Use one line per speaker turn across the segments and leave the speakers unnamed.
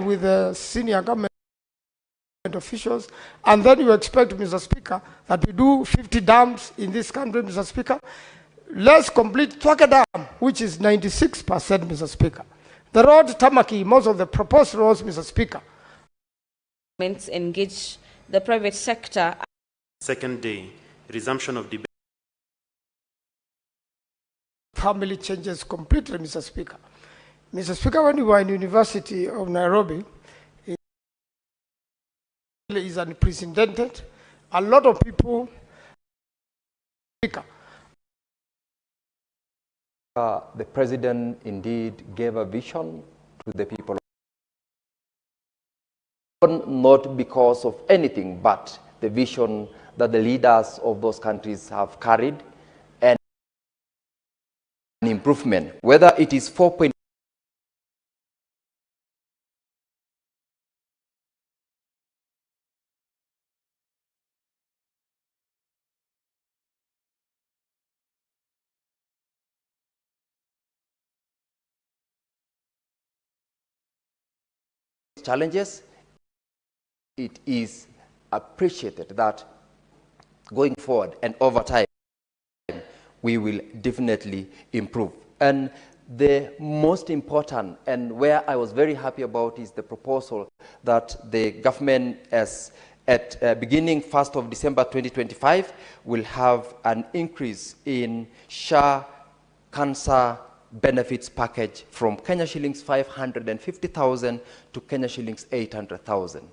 align with the senior government officials, and then you expect, Mr. Speaker, that we do 50 dams in this country, Mr. Speaker. Let's complete Twaka Dam, which is 96%, Mr. Speaker. The road Tamaki, most of the proposed roads, Mr. Speaker.
Engage the private sector.
Second day, resumption of debate.
Family changes completely, Mr. Speaker. Mr. Speaker, when you were in University of Nairobi, it is unprecedented. A lot of people, Speaker.
The president indeed gave a vision to the people, not because of anything, but the vision that the leaders of those countries have carried, and an improvement, whether it is 4. Challenges, it is appreciated that going forward and over time, we will definitely improve. And the most important, and where I was very happy about, is the proposal that the government, as at beginning 1st of December 2025, will have an increase in SHA cancer benefits package from Kenya shillings 550,000 to Kenya shillings 800,000.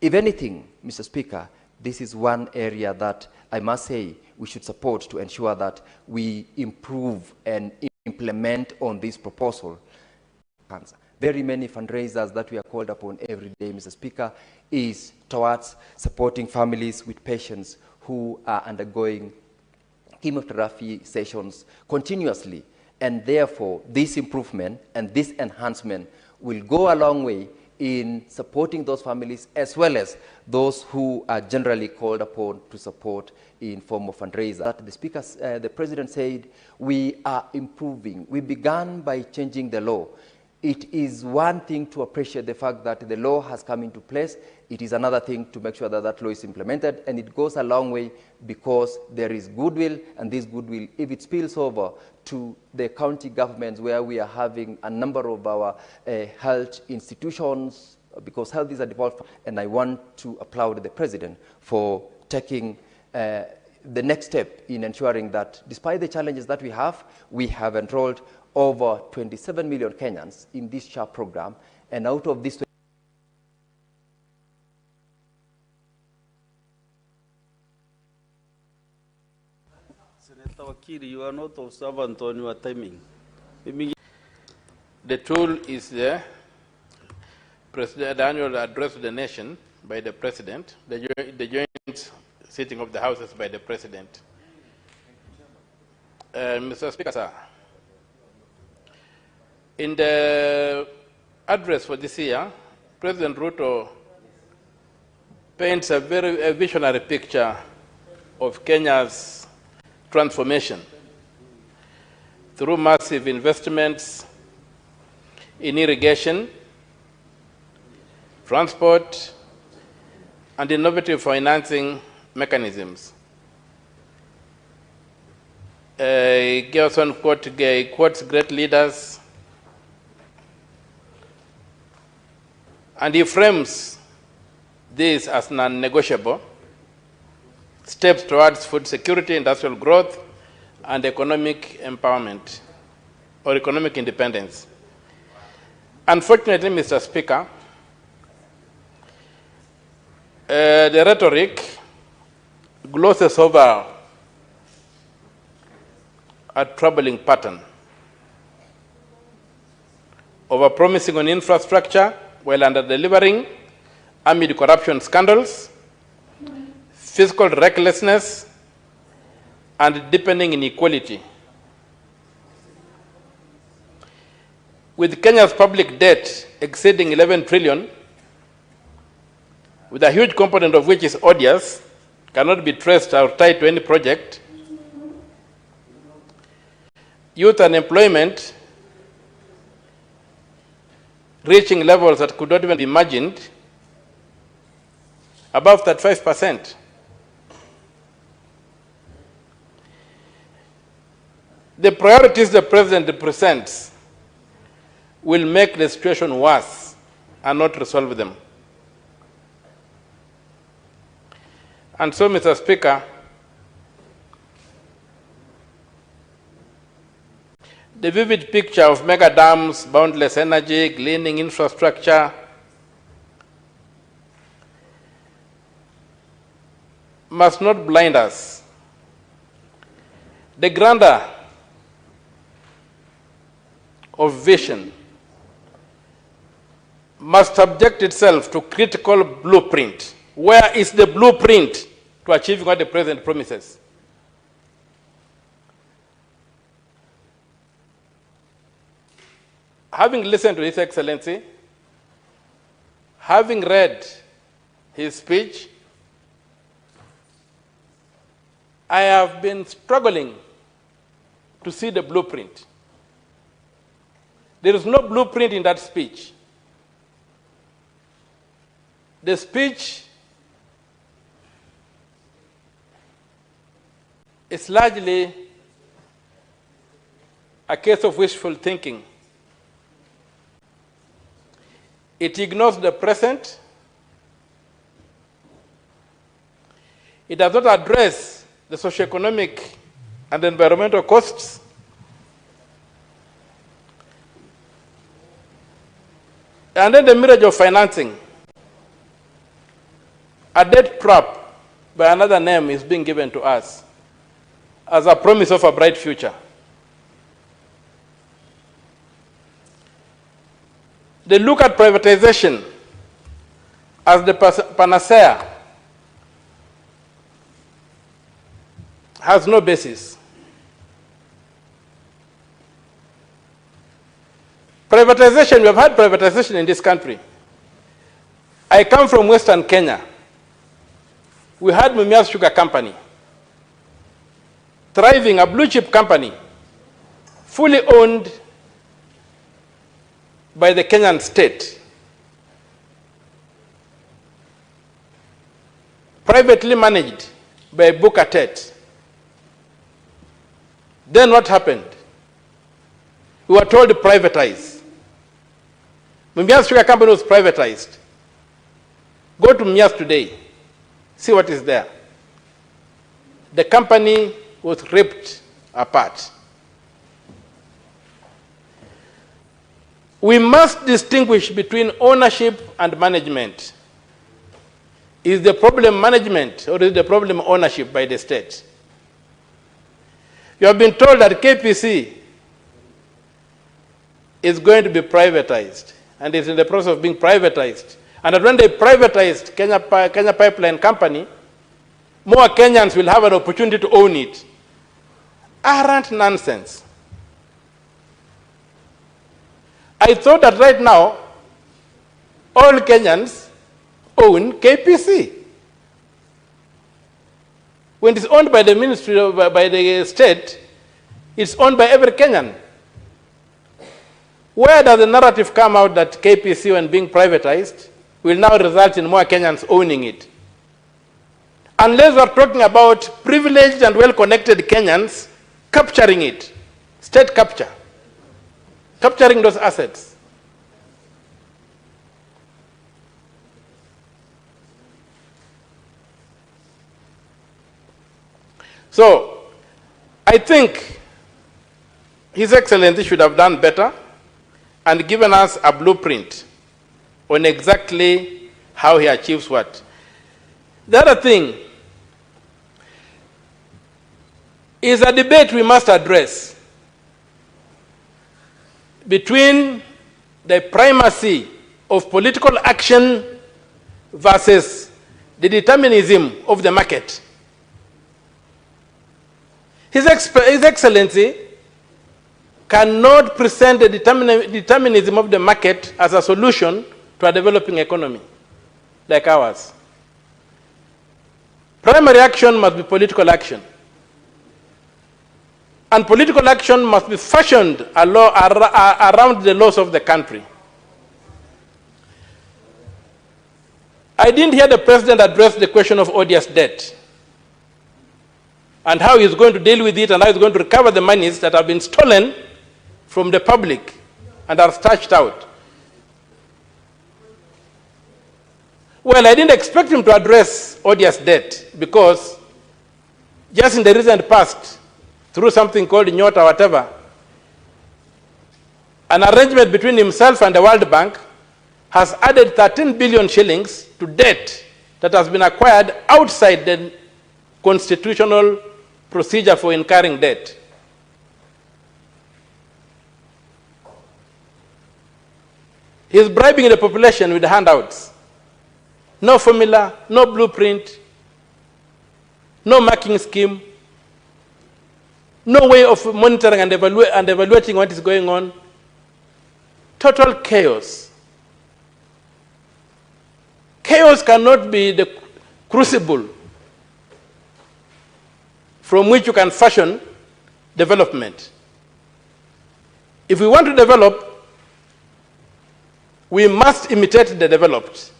If anything, Mr. Speaker, this is one area that I must say we should support to ensure that we improve and implement on this proposal. Very many fundraisers that we are called upon every day, Mr. Speaker, is towards supporting families with patients who are undergoing chemotherapy sessions continuously. And therefore, this improvement and this enhancement will go a long way in supporting those families, as well as those who are generally called upon to support in form of fundraiser. The President said, we are improving. We began by changing the law. It is one thing to appreciate the fact that the law has come into place. It is another thing to make sure that that law is implemented, and it goes a long way because there is goodwill, and this goodwill, if it spills over to the county governments where we are having a number of our health institutions, because health is a default, and I want to applaud the President for taking the next step in ensuring that despite the challenges that we have enrolled over 27 million Kenyans in this SHA program, and out of this
Senator Wakili, you are not observant on your timing.
The tool is the annual address to the nation by the President, the joint sitting of the Houses by the President. Mr. Speaker, sir, in the address for this year, President Ruto paints a very visionary picture of Kenya's transformation through massive investments in irrigation, transport, and innovative financing mechanisms. Gerson quotes great leaders, and he frames this as non-negotiable steps towards food security, industrial growth, and economic empowerment or economic independence. Unfortunately, Mr. Speaker, the rhetoric glosses over a troubling pattern of promising on infrastructure while under-delivering amid corruption scandals, fiscal recklessness, and deepening inequality. With Kenya's public debt exceeding 11 trillion, with a huge component of which is odious, cannot be traced or tied to any project, youth unemployment reaching levels that could not even be imagined, above 35%. The priorities the president presents will make the situation worse and not resolve them. And so, Mr. Speaker, the vivid picture of mega dams, boundless energy, gleaning infrastructure, must not blind us. The grandeur of vision must subject itself to critical blueprint. Where is the blueprint to achieving what the president promises? Having listened to His Excellency, having read his speech, I have been struggling to see the blueprint. There is no blueprint in that speech. The speech is largely a case of wishful thinking. It ignores the present. It does not address the socioeconomic and environmental costs. And then the mirage of financing. A debt trap by another name is being given to us as a promise of a bright future. They look at privatization as the panacea. Has no basis. Privatization, we have had privatization in this country. I come from Western Kenya. We had Mumias Sugar Company, thriving, a blue chip company, fully owned by the Kenyan state, privately managed by Bukatet. Then what happened? We were told to privatize. Mumias Sugar Company was privatized. Go to Mumias today, see what is there. The company was ripped apart. We must distinguish between ownership and management. Is the problem management or is the problem ownership by the state? You have been told that KPC is going to be privatized and is in the process of being privatized. And that when they privatized Kenya Pipeline Company, more Kenyans will have an opportunity to own it. Arrant nonsense. I thought that right now, all Kenyans own KPC. When it's owned by the ministry, by the state, it's owned by every Kenyan. Where does the narrative come out that KPC, when being privatized, will now result in more Kenyans owning it? Unless we're talking about privileged and well-connected Kenyans capturing it, state capture, capturing those assets. So, I think His Excellency should have done better and given us a blueprint on exactly how he achieves what. The other thing is a debate we must address between the primacy of political action versus the determinism of the market. His Excellency cannot present the determinism of the market as a solution to a developing economy like ours. Primary action must be political action. And political action must be fashioned around the laws of the country. I didn't hear the president address the question of odious debt and how he's going to deal with it and how he's going to recover the monies that have been stolen from the public and are stashed out. Well, I didn't expect him to address odious debt because just in the recent past, through something called Nyota or whatever, an arrangement between himself and the World Bank has added 13 billion shillings to debt that has been acquired outside the constitutional procedure for incurring debt. He's bribing the population with handouts. No formula, no blueprint, no marking scheme, no way of monitoring and evaluating what is going on. Total chaos. Chaos cannot be the crucible from which you can fashion development. If we want to develop, we must imitate the developed.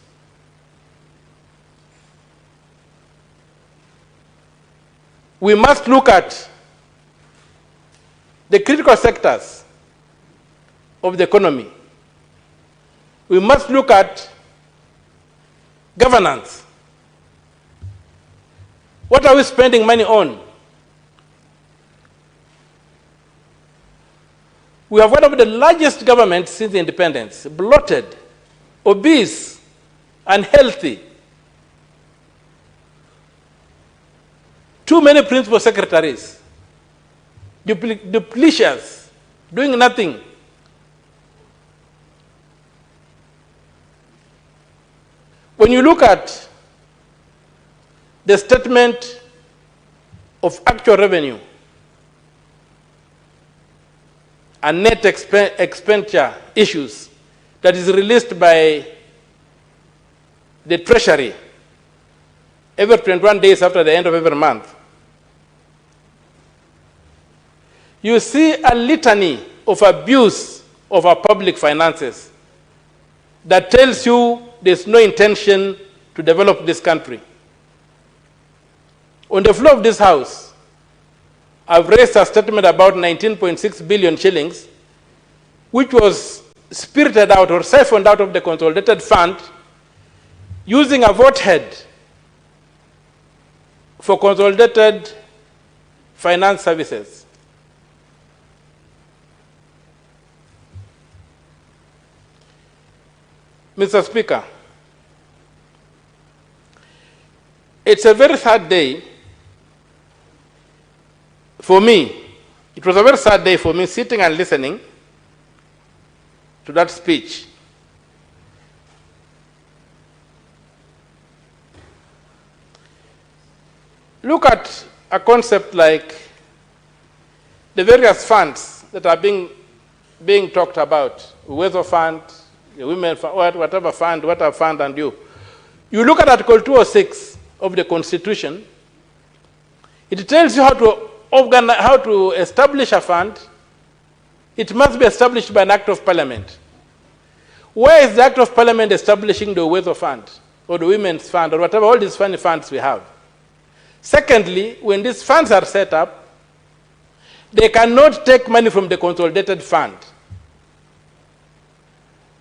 We must look at the critical sectors of the economy. We must look at governance. What are we spending money on? We have one of the largest governments since independence, bloated, obese, unhealthy. Too many principal secretaries, duplicious, doing nothing. When you look at the statement of actual revenue and net expenditure issues that is released by the Treasury every 21 days after the end of every month, you see a litany of abuse of our public finances that tells you there's no intention to develop this country. On the floor of this House, I've raised a statement about 19.6 billion shillings, which was spirited out or siphoned out of the consolidated fund using a vote head for consolidated finance services. Mr. Speaker, it's a very sad day for me. It was a very sad day for me sitting and listening to that speech. Look at a concept like the various funds that are being talked about, Weather Fund, the Women Fund, whatever fund, and you. You look at Article 206 of the Constitution, it tells you how to establish a fund. It must be established by an Act of Parliament. Where is the Act of Parliament establishing the Weather Fund or the Women's Fund or whatever, all these funds we have? Secondly, when these funds are set up, they cannot take money from the consolidated fund.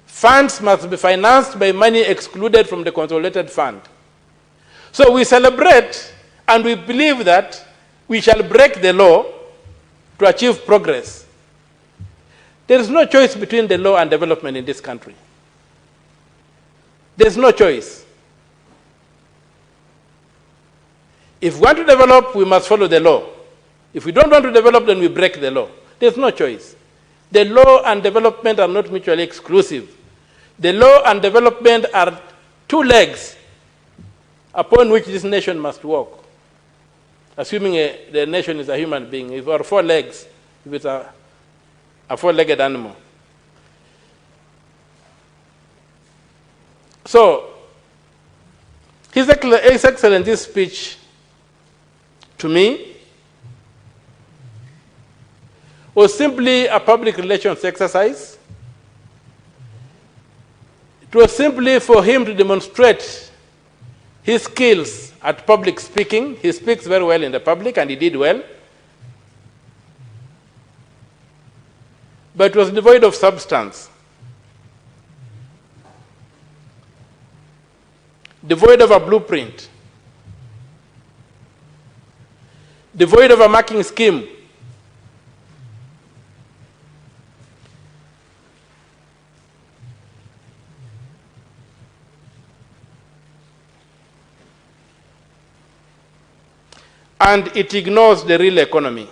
Funds must be financed by money excluded from the consolidated fund. So we celebrate and we believe that we shall break the law to achieve progress. There is no choice between the law and development in this country. There's no choice. If we want to develop, we must follow the law. If we don't want to develop, then we break the law. There's no choice. The law and development are not mutually exclusive. The law and development are two legs upon which this nation must walk. Assuming the nation is a human being, if there are four legs, if it's a four-legged animal. So, His Excellency's speech to me was simply a public relations exercise. It was simply for him to demonstrate his skills at public speaking. He speaks very well in the public, and he did well. But it was devoid of substance, devoid of a blueprint, devoid of a marking scheme. And it ignores the real economy.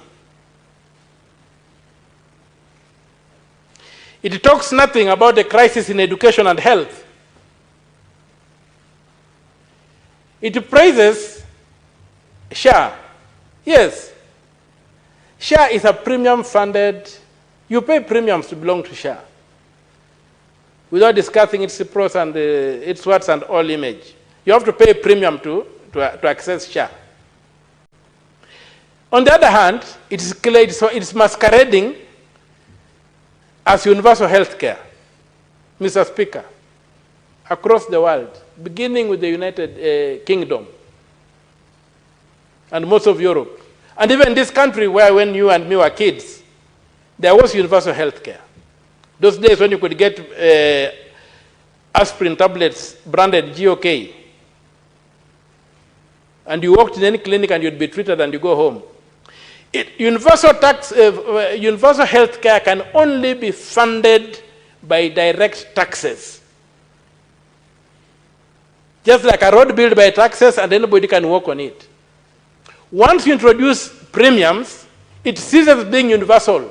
It talks nothing about the crisis in education and health. It praises SHA. Yes, SHA is a premium funded, you pay premiums to belong to SHA without discussing its pros and its words and all image. You have to pay a premium to access SHA. On the other hand, it's masquerading as universal health care, Mr. Speaker, across the world, beginning with the United Kingdom and most of Europe. And even this country where when you and me were kids, there was universal health care. Those days when you could get aspirin tablets branded GOK, and you walked in any clinic and you'd be treated and you go home. Universal health care can only be funded by direct taxes. Just like a road built by taxes and anybody can walk on it. Once you introduce premiums, it ceases being universal.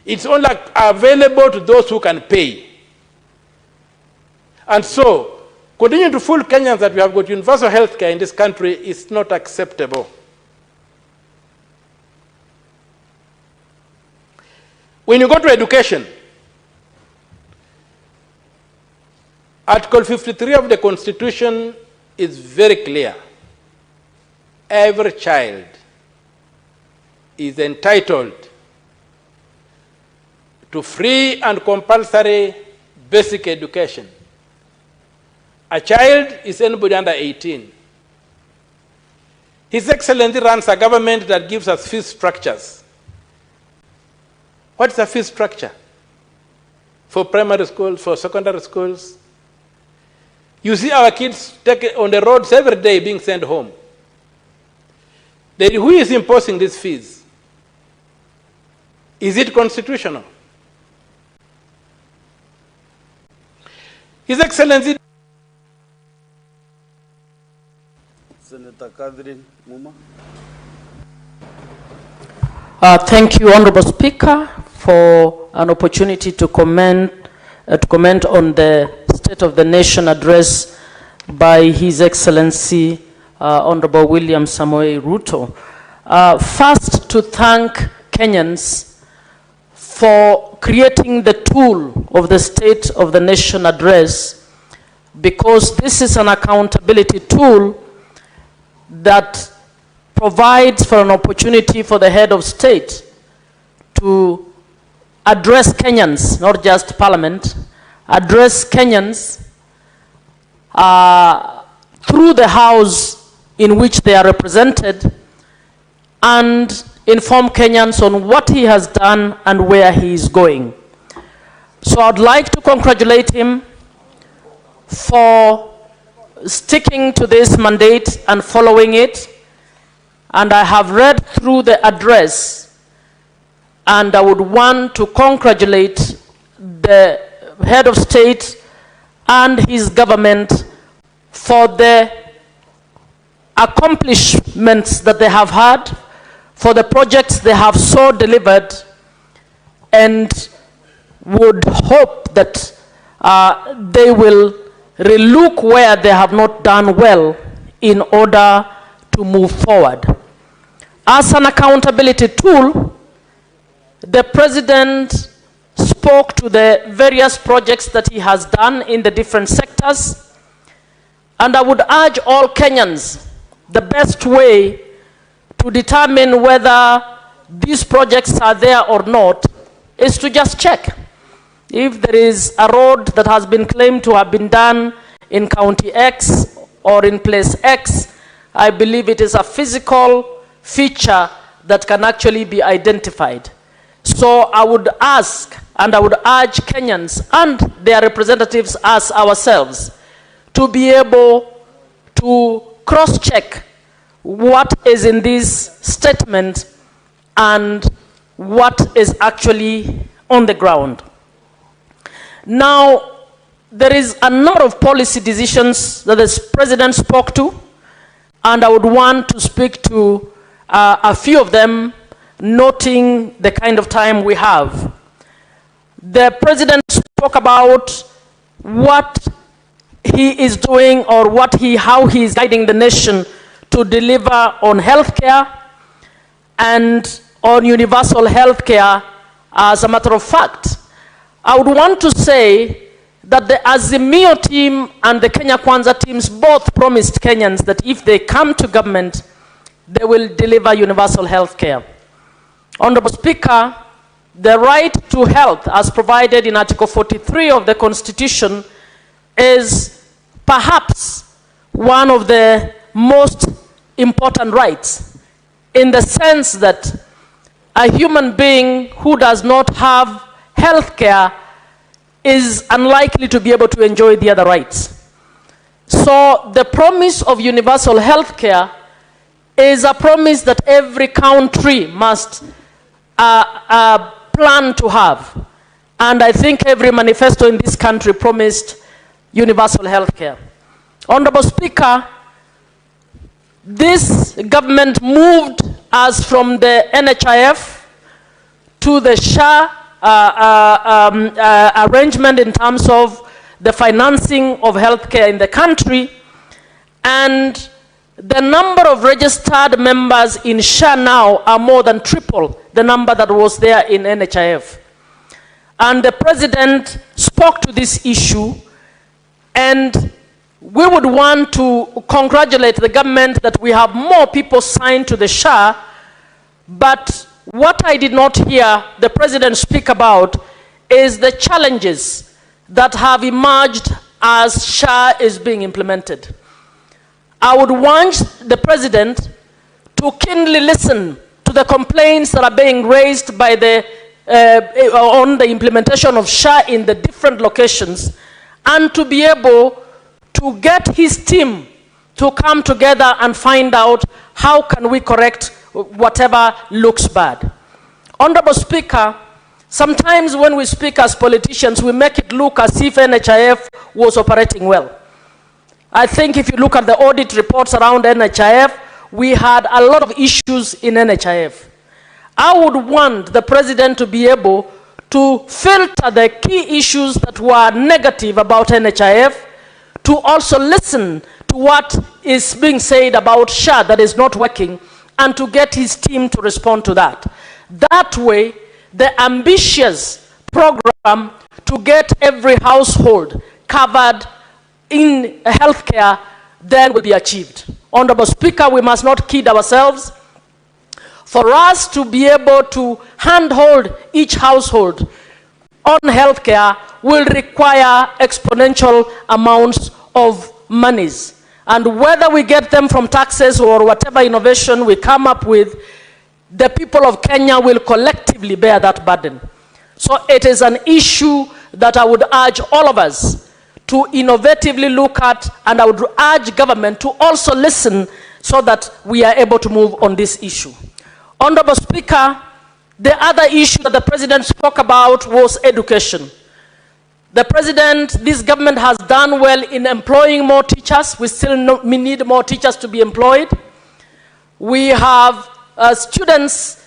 It's only available to those who can pay. And so, continuing to fool Kenyans that we have got universal health care in this country is not acceptable. When you go to education, Article 53 of the Constitution is very clear. Every child is entitled to free and compulsory basic education. A child is anybody under 18. His Excellency runs a government that gives us fee structures. What is a fee structure? For primary schools, for secondary schools? You see our kids on the roads every day being sent home. Then who is imposing these fees? Is it constitutional? His Excellency.
Senator Catherine Muma.
Thank you, Honorable Speaker, for an opportunity to comment on the State of the Nation address by His Excellency Honorable William Samoei Ruto. First, to thank Kenyans for creating the tool of the State of the Nation address, because this is an accountability tool that provides for an opportunity for the head of state to address Kenyans, not just Parliament, address Kenyans through the house in which they are represented, and inform Kenyans on what he has done and where he is going. So I'd like to congratulate him for sticking to this mandate and following it. And I have read through the address, and I would want to congratulate the head of state and his government for the accomplishments that they have had, for the projects they have so delivered, and would hope that they will relook where they have not done well in order to move forward. As an accountability tool, the President spoke to the various projects that he has done in the different sectors, and I would urge all Kenyans, the best way to determine whether these projects are there or not is to just check. If there is a road that has been claimed to have been done in County X or in place X, I believe it is a physical feature that can actually be identified. So I would ask and I would urge Kenyans and their representatives as ourselves to be able to cross-check what is in this statement and what is actually on the ground. Now, there is a number of policy decisions that the president spoke to, and I would want to speak to a few of them, noting the kind of time we have. The president spoke about what he is doing or how he is guiding the nation to deliver on healthcare and on universal healthcare. As a matter of fact, I would want to say that the Azimio team and the Kenya Kwanza teams both promised Kenyans that if they come to government, they will deliver universal healthcare. Honorable Speaker, the right to health as provided in Article 43 of the Constitution is perhaps one of the most important rights, in the sense that a human being who does not have health care is unlikely to be able to enjoy the other rights. So the promise of universal health care is a promise that every country must plan to have. And I think every manifesto in this country promised universal health care. Honorable Speaker, this government moved us from the NHIF to the SHA arrangement in terms of the financing of healthcare in the country, and the number of registered members in SHA now are more than triple the number that was there in NHIF. And the president spoke to this issue, and we would want to congratulate the government that we have more people signed to the SHA, but what I did not hear the president speak about is the challenges that have emerged as SHA is being implemented. I would want the president to keenly listen to the complaints that are being raised by on the implementation of SHA in the different locations, and to be able to get his team to come together and find out how can we correct whatever looks bad. Honorable Speaker, sometimes when we speak as politicians, we make it look as if NHIF was operating well. I think if you look at the audit reports around NHIF, we had a lot of issues in NHIF. I would want the president to be able to filter the key issues that were negative about NHIF, to also listen to what is being said about SHA that is not working, and to get his team to respond to that. That way, the ambitious program to get every household covered in healthcare then will be achieved. Honorable Speaker, we must not kid ourselves. For us to be able to handhold each household on healthcare will require exponential amounts of monies. And whether we get them from taxes or whatever innovation we come up with, the people of Kenya will collectively bear that burden. So it is an issue that I would urge all of us to innovatively look at, and I would urge government to also listen so that we are able to move on this issue. Honorable Speaker, the other issue that the president spoke about was education. The president, this government has done well in employing more teachers. We still need more teachers to be employed. We have students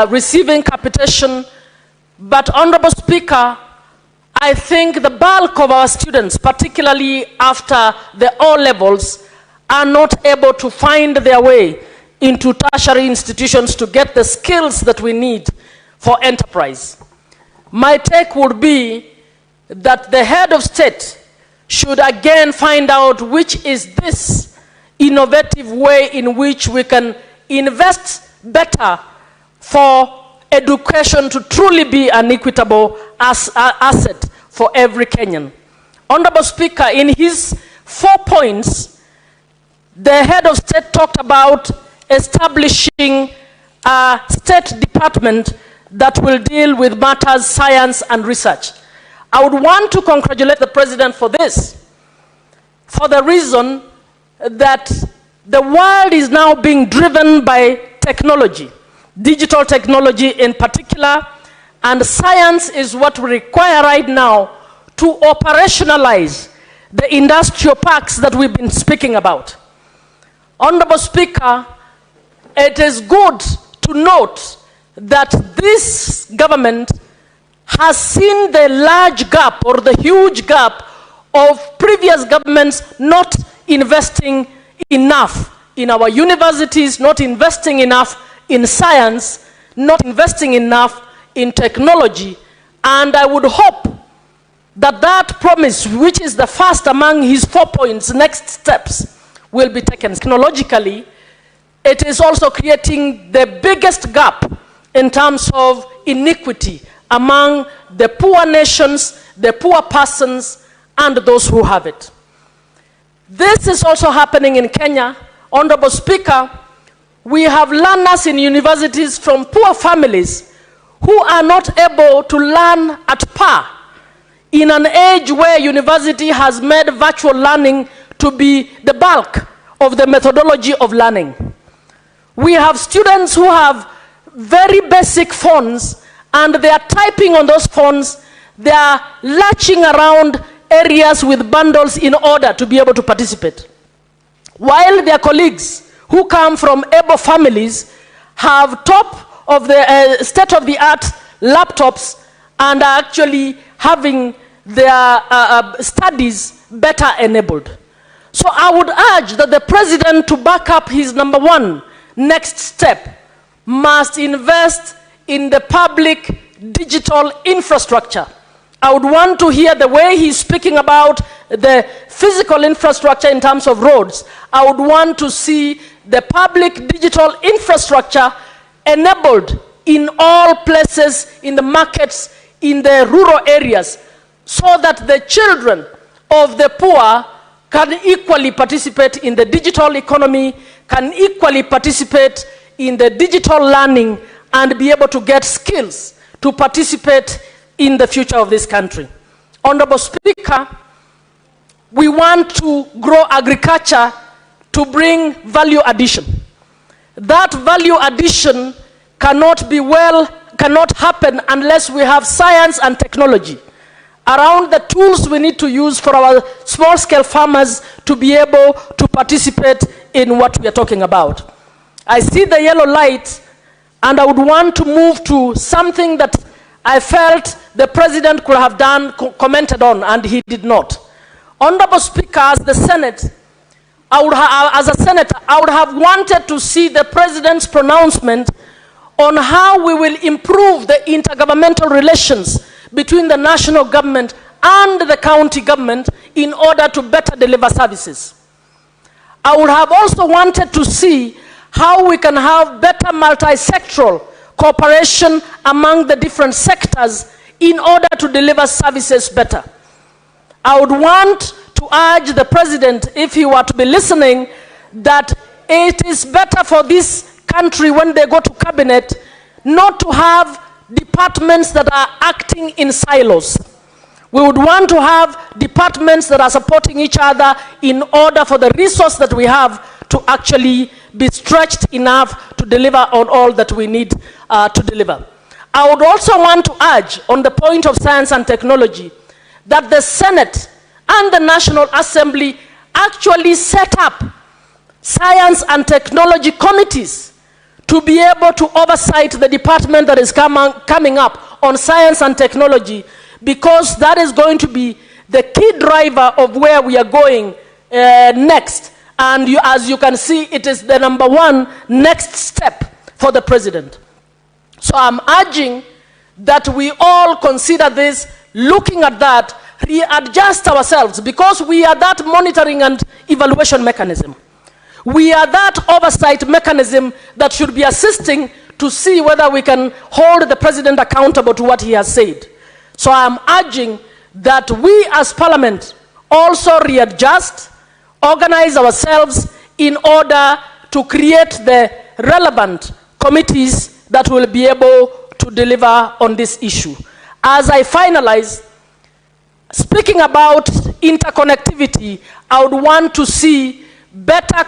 receiving capitation. But Honorable Speaker, I think the bulk of our students, particularly after the O-levels, are not able to find their way into tertiary institutions to get the skills that we need for enterprise. My take would be that the head of state should again find out which is this innovative way in which we can invest better for education to truly be an equitable asset for every Kenyan. Honorable Speaker, in his 4 points, the head of state talked about establishing a state department that will deal with matters, science and research. I would want to congratulate the president for this, for the reason that the world is now being driven by technology, digital technology in particular, and science is what we require right now to operationalize the industrial parks that we've been speaking about. Honorable Speaker, it is good to note that this government has seen the large gap or the huge gap of previous governments not investing enough in our universities, not investing enough in science, not investing enough in technology. And I would hope that that promise, which is the first among his 4 points, next steps, will be taken. Technologically, it is also creating the biggest gap in terms of inequity among the poor nations, the poor persons, and those who have it. This is also happening in Kenya. Honorable Speaker, we have learners in universities from poor families who are not able to learn at par in an age where university has made virtual learning to be the bulk of the methodology of learning. We have students who have very basic phones and they are typing on those phones, they are latching around areas with bundles in order to be able to participate. While their colleagues who come from able families have top of the state-of-the-art laptops and are actually having their studies better enabled. So I would urge that the president, to back up his number 1 next step, must invest in the public digital infrastructure. I would want to hear the way he's speaking about the physical infrastructure in terms of roads. I would want to see the public digital infrastructure enabled in all places, in the markets, in the rural areas, so that the children of the poor can equally participate in the digital economy, can equally participate in the digital learning, and be able to get skills to participate in the future of this country. Honorable Speaker, we want to grow agriculture to bring value addition. That value addition cannot happen unless we have science and technology around the tools we need to use for our small-scale farmers to be able to participate in what we are talking about. I see the yellow light, and I would want to move to something that I felt the president could have done, commented on, and he did not. Honorable Speaker, as the Senate, as a senator, I would have wanted to see the president's pronouncement on how we will improve the intergovernmental relations between the national government and the county government in order to better deliver services. I would have also wanted to see how we can have better multi-sectoral cooperation among the different sectors in order to deliver services better. I would want to urge the president, if he were to be listening, that it is better for this country when they go to cabinet not to have departments that are acting in silos. We would want to have departments that are supporting each other in order for the resource that we have to actually be stretched enough to deliver on all that we need to deliver. I would also want to urge on the point of science and technology that the Senate and the National Assembly actually set up science and technology committees to be able to oversight the department that is coming up on science and technology, because that is going to be the key driver of where we are going next. And as you can see, it is the number 1 next step for the president. So I'm urging that we all consider this, looking at that, readjust ourselves, because we are that monitoring and evaluation mechanism. We are that oversight mechanism that should be assisting to see whether we can hold the president accountable to what he has said. So I'm urging that we as Parliament also readjust organize ourselves in order to create the relevant committees that will be able to deliver on this issue. As I finalize, speaking about interconnectivity, I would want to see better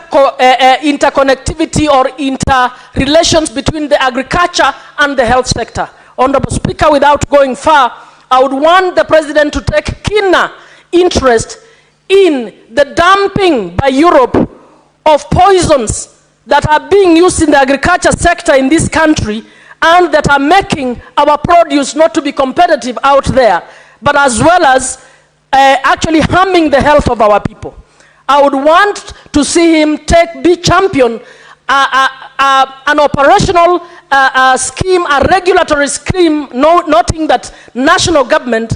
interconnectivity or interrelations between the agriculture and the health sector. Honorable Speaker, without going far, I would want the President to take keener interest in the dumping by Europe of poisons that are being used in the agriculture sector in this country and that are making our produce not to be competitive out there, but as well as actually harming the health of our people. I would want to see him be champion an operational scheme, a regulatory scheme, noting that national government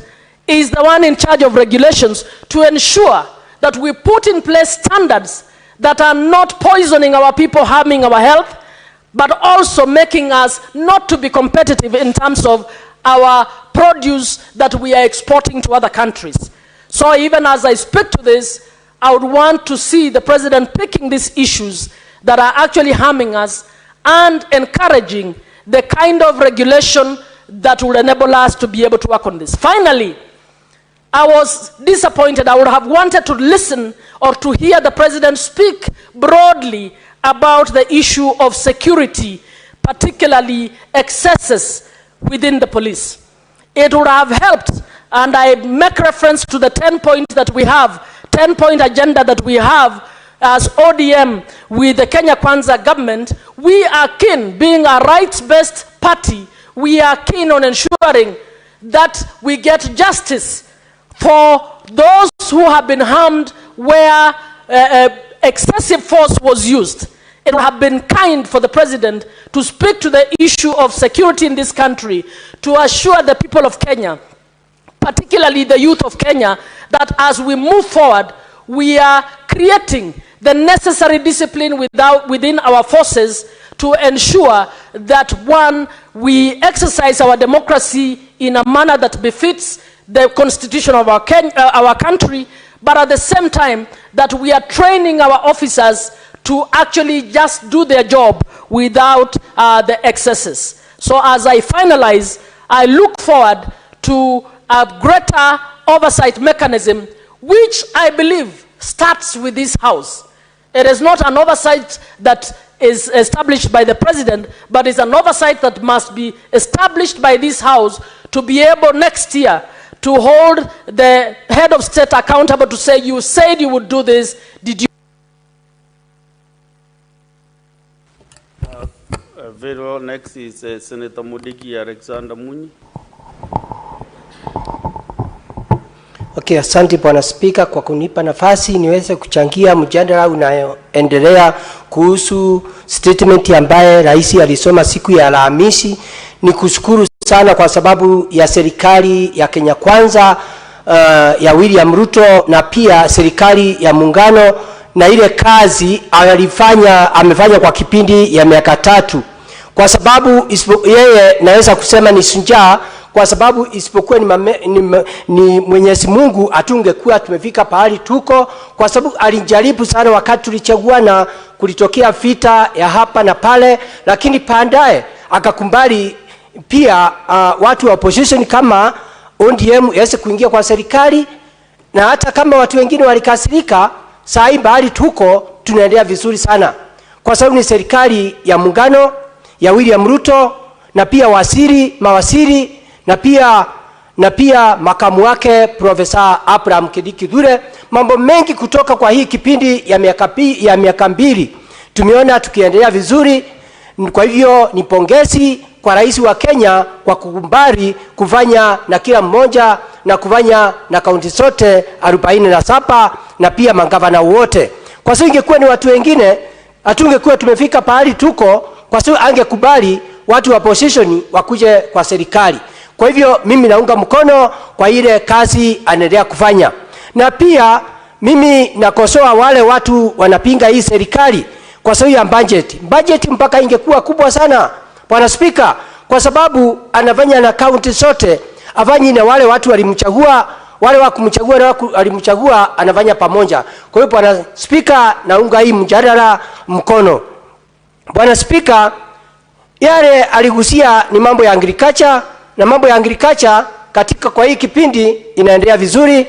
is the one in charge of regulations to ensure that we put in place standards that are not poisoning our people, harming our health, but also making us not to be competitive in terms of our produce that we are exporting to other countries. So even as I speak to this, I would want to see the President picking these issues that are actually harming us and encouraging the kind of regulation that will enable us to be able to work on this. Finally, I was disappointed. I would have wanted to listen or to hear the President speak broadly about the issue of security, particularly excesses within the police. It would have helped, and I make reference to the 10-point that we have, 10-point agenda that we have as ODM with the Kenya Kwanza government. We are keen, being a rights-based party, we are keen on ensuring that we get justice for those who have been harmed where excessive force was used. It would have been kind for the President to speak to the issue of security in this country, to assure the people of Kenya, particularly the youth of Kenya, that as we move forward, we are creating the necessary discipline within our forces to ensure that, one, we exercise our democracy in a manner that befits the constitution of our country, but at the same time that we are training our officers to actually just do their job without the excesses. So as I finalize, I look forward to a greater oversight mechanism, which I believe starts with this House. It is not an oversight that is established by the President, but it's an oversight that must be established by this House to be able next year to hold the head of state accountable to say, you said you would do this, did you?
Very well, next is Senator Mudiki Alexander Munyi.
Okay, asante Bwana Spika kwa kunipa nafasi niweze kuchangia mjadala unaoendelea kuhusu statement ambaye rais alisoma siku ya Alhamisi. Ni kushukuru sana kwa sababu ya serikali ya Kenya Kwanza ya William Ruto na pia serikali ya muungano na ile kazi amefanya kwa kipindi ya miaka 3. Kwa sababu yeye naweza kusema ni shujaa, kwa sababu isipokuwa ni Mwenyezi Mungu atungekuwa tumefika pahali tuko, kwa sababu alijaribu sana wakati tulichagua na kulitokea vita ya hapa na pale, lakini baadaye akakumbali pia watu wa opposition kama ODM yaweze kuingia kwa serikali, na hata kama watu wengine walikasirika, saa hii bahali tuko tunaendelea vizuri sana, kwa sababu ni serikali ya muungano ya William Ruto na pia mawaziri na pia makamu wake Profesa Abraham Kidiki. Mambo mengi kutoka kwa hii kipindi ya miaka 2 tumeona tukiendelea vizuri. Kwa hivyo ni pongezi kwa rais wa Kenya kwa kukubali kufanya na kila mmoja na kufanya na kaunti zote 47 na pia magavana wote. Kwa sababu ingekuwa ni watu wengine hatungekuwa tumefika pahali tuko, kwa sababu angekubali watu wa opposition wakuje kwa serikali. Kwa hivyo mimi naunga mkono kwa ile kazi anaendelea kufanya. Na pia mimi nakosoa wale watu wanapinga hii serikali kwa sababu ya budget mpaka ingekuwa kubwa sana Bwana Spika, kwa sababu anafanya na kaunti zote, afanye na wale watu walimchagua wale wa kumchagua na alimchagua anafanya pamoja. Kwa hiyo Bwana Spika, naunga hii mjadala mkono. Bwana Spika, yale aligusia ni mambo ya agriculture, na mambo ya agriculture katika kwa hii kipindi inaendelea vizuri,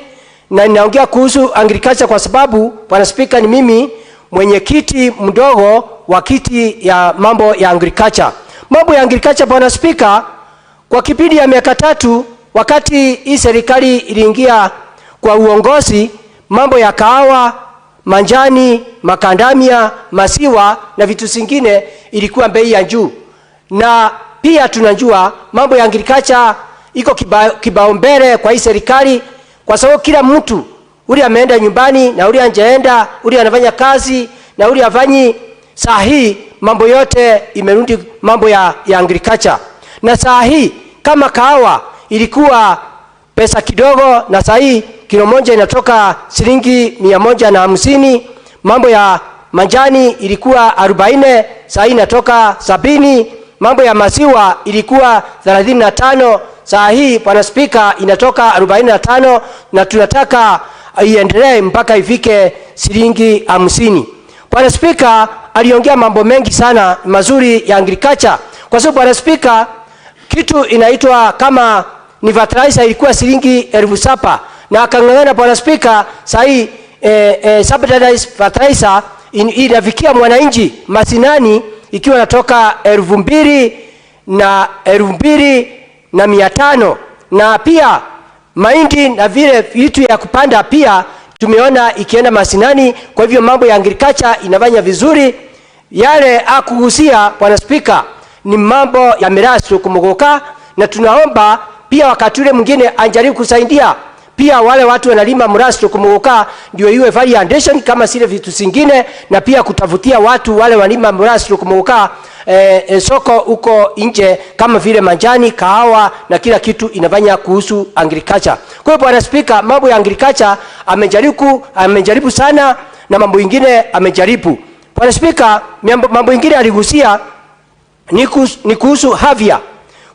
na ninaongea kuhusu agriculture kwa sababu Bwana Spika, ni mimi mwenyekiti mdogo wa kiti ya mambo ya agriculture. Mambo ya agriculture Bwana Spika, kwa kipindi ya miaka 3 wakati hii serikali iliingia kwa uongozi, mambo ya kahawa, manjani, makandamia, masiwa na vitu zingine ilikuwa bei ya juu. Na pia tunajua mambo ya agriculture iko kibaumbele kwa hii serikali, kwa sababu kila mtu ule ameenda nyumbani na ule anjaenda, ule anafanya kazi na ule afanyi. Saa hii mambo yote imerudi mambo ya agriculture. Na saa hii kama kahawa ilikuwa pesa kidogo, na saa hii kilo moja inatoka shilingi 150. Mambo ya manjani ilikuwa 40, saa hii inatoka 70. Mambo ya maziwa ilikuwa 35, saa hii Bwana Spika inatoka 45, na tunataka iendelee mpaka ifike shilingi 50. Bwana Spika aliongea mambo mengi sana mazuri ya agriculture, kwa sababu Bwana Spika kitu inaitwa kama ni fertilizer ilikuwa shilingi 7,000, na akang'ang'ana Bwana Spika saa hii subsidized fertilizer inafikia mwananchi masinani ikiwa natoka 2,000 na 2,500. Na pia mahindi na vile vitu ya kupanda pia tumeona ikienda masinani. Kwa hivyo mambo ya agriculture inafanya vizuri. Yale akuhusia Bwana Spika ni mambo ya mirasi kumugoka, na tunaomba pia wakati ule mwingine anjaribu kusaidia pia wale watu wanalima mrasi kumugoka, ndio iwe variation kama sile vitu zingine, na pia kutafutia watu wale wanalima mrasi kumugoka soko uko nje kama vile manjani, kahawa na kila kitu inafanya kuhusu agriculture. Kwa hiyo Bwana Spika, mambo ya agriculture amejaribu sana, na mambo mengine amejaribu. Bwana Spika, mambo mengine aligusia ni kuhusu havia.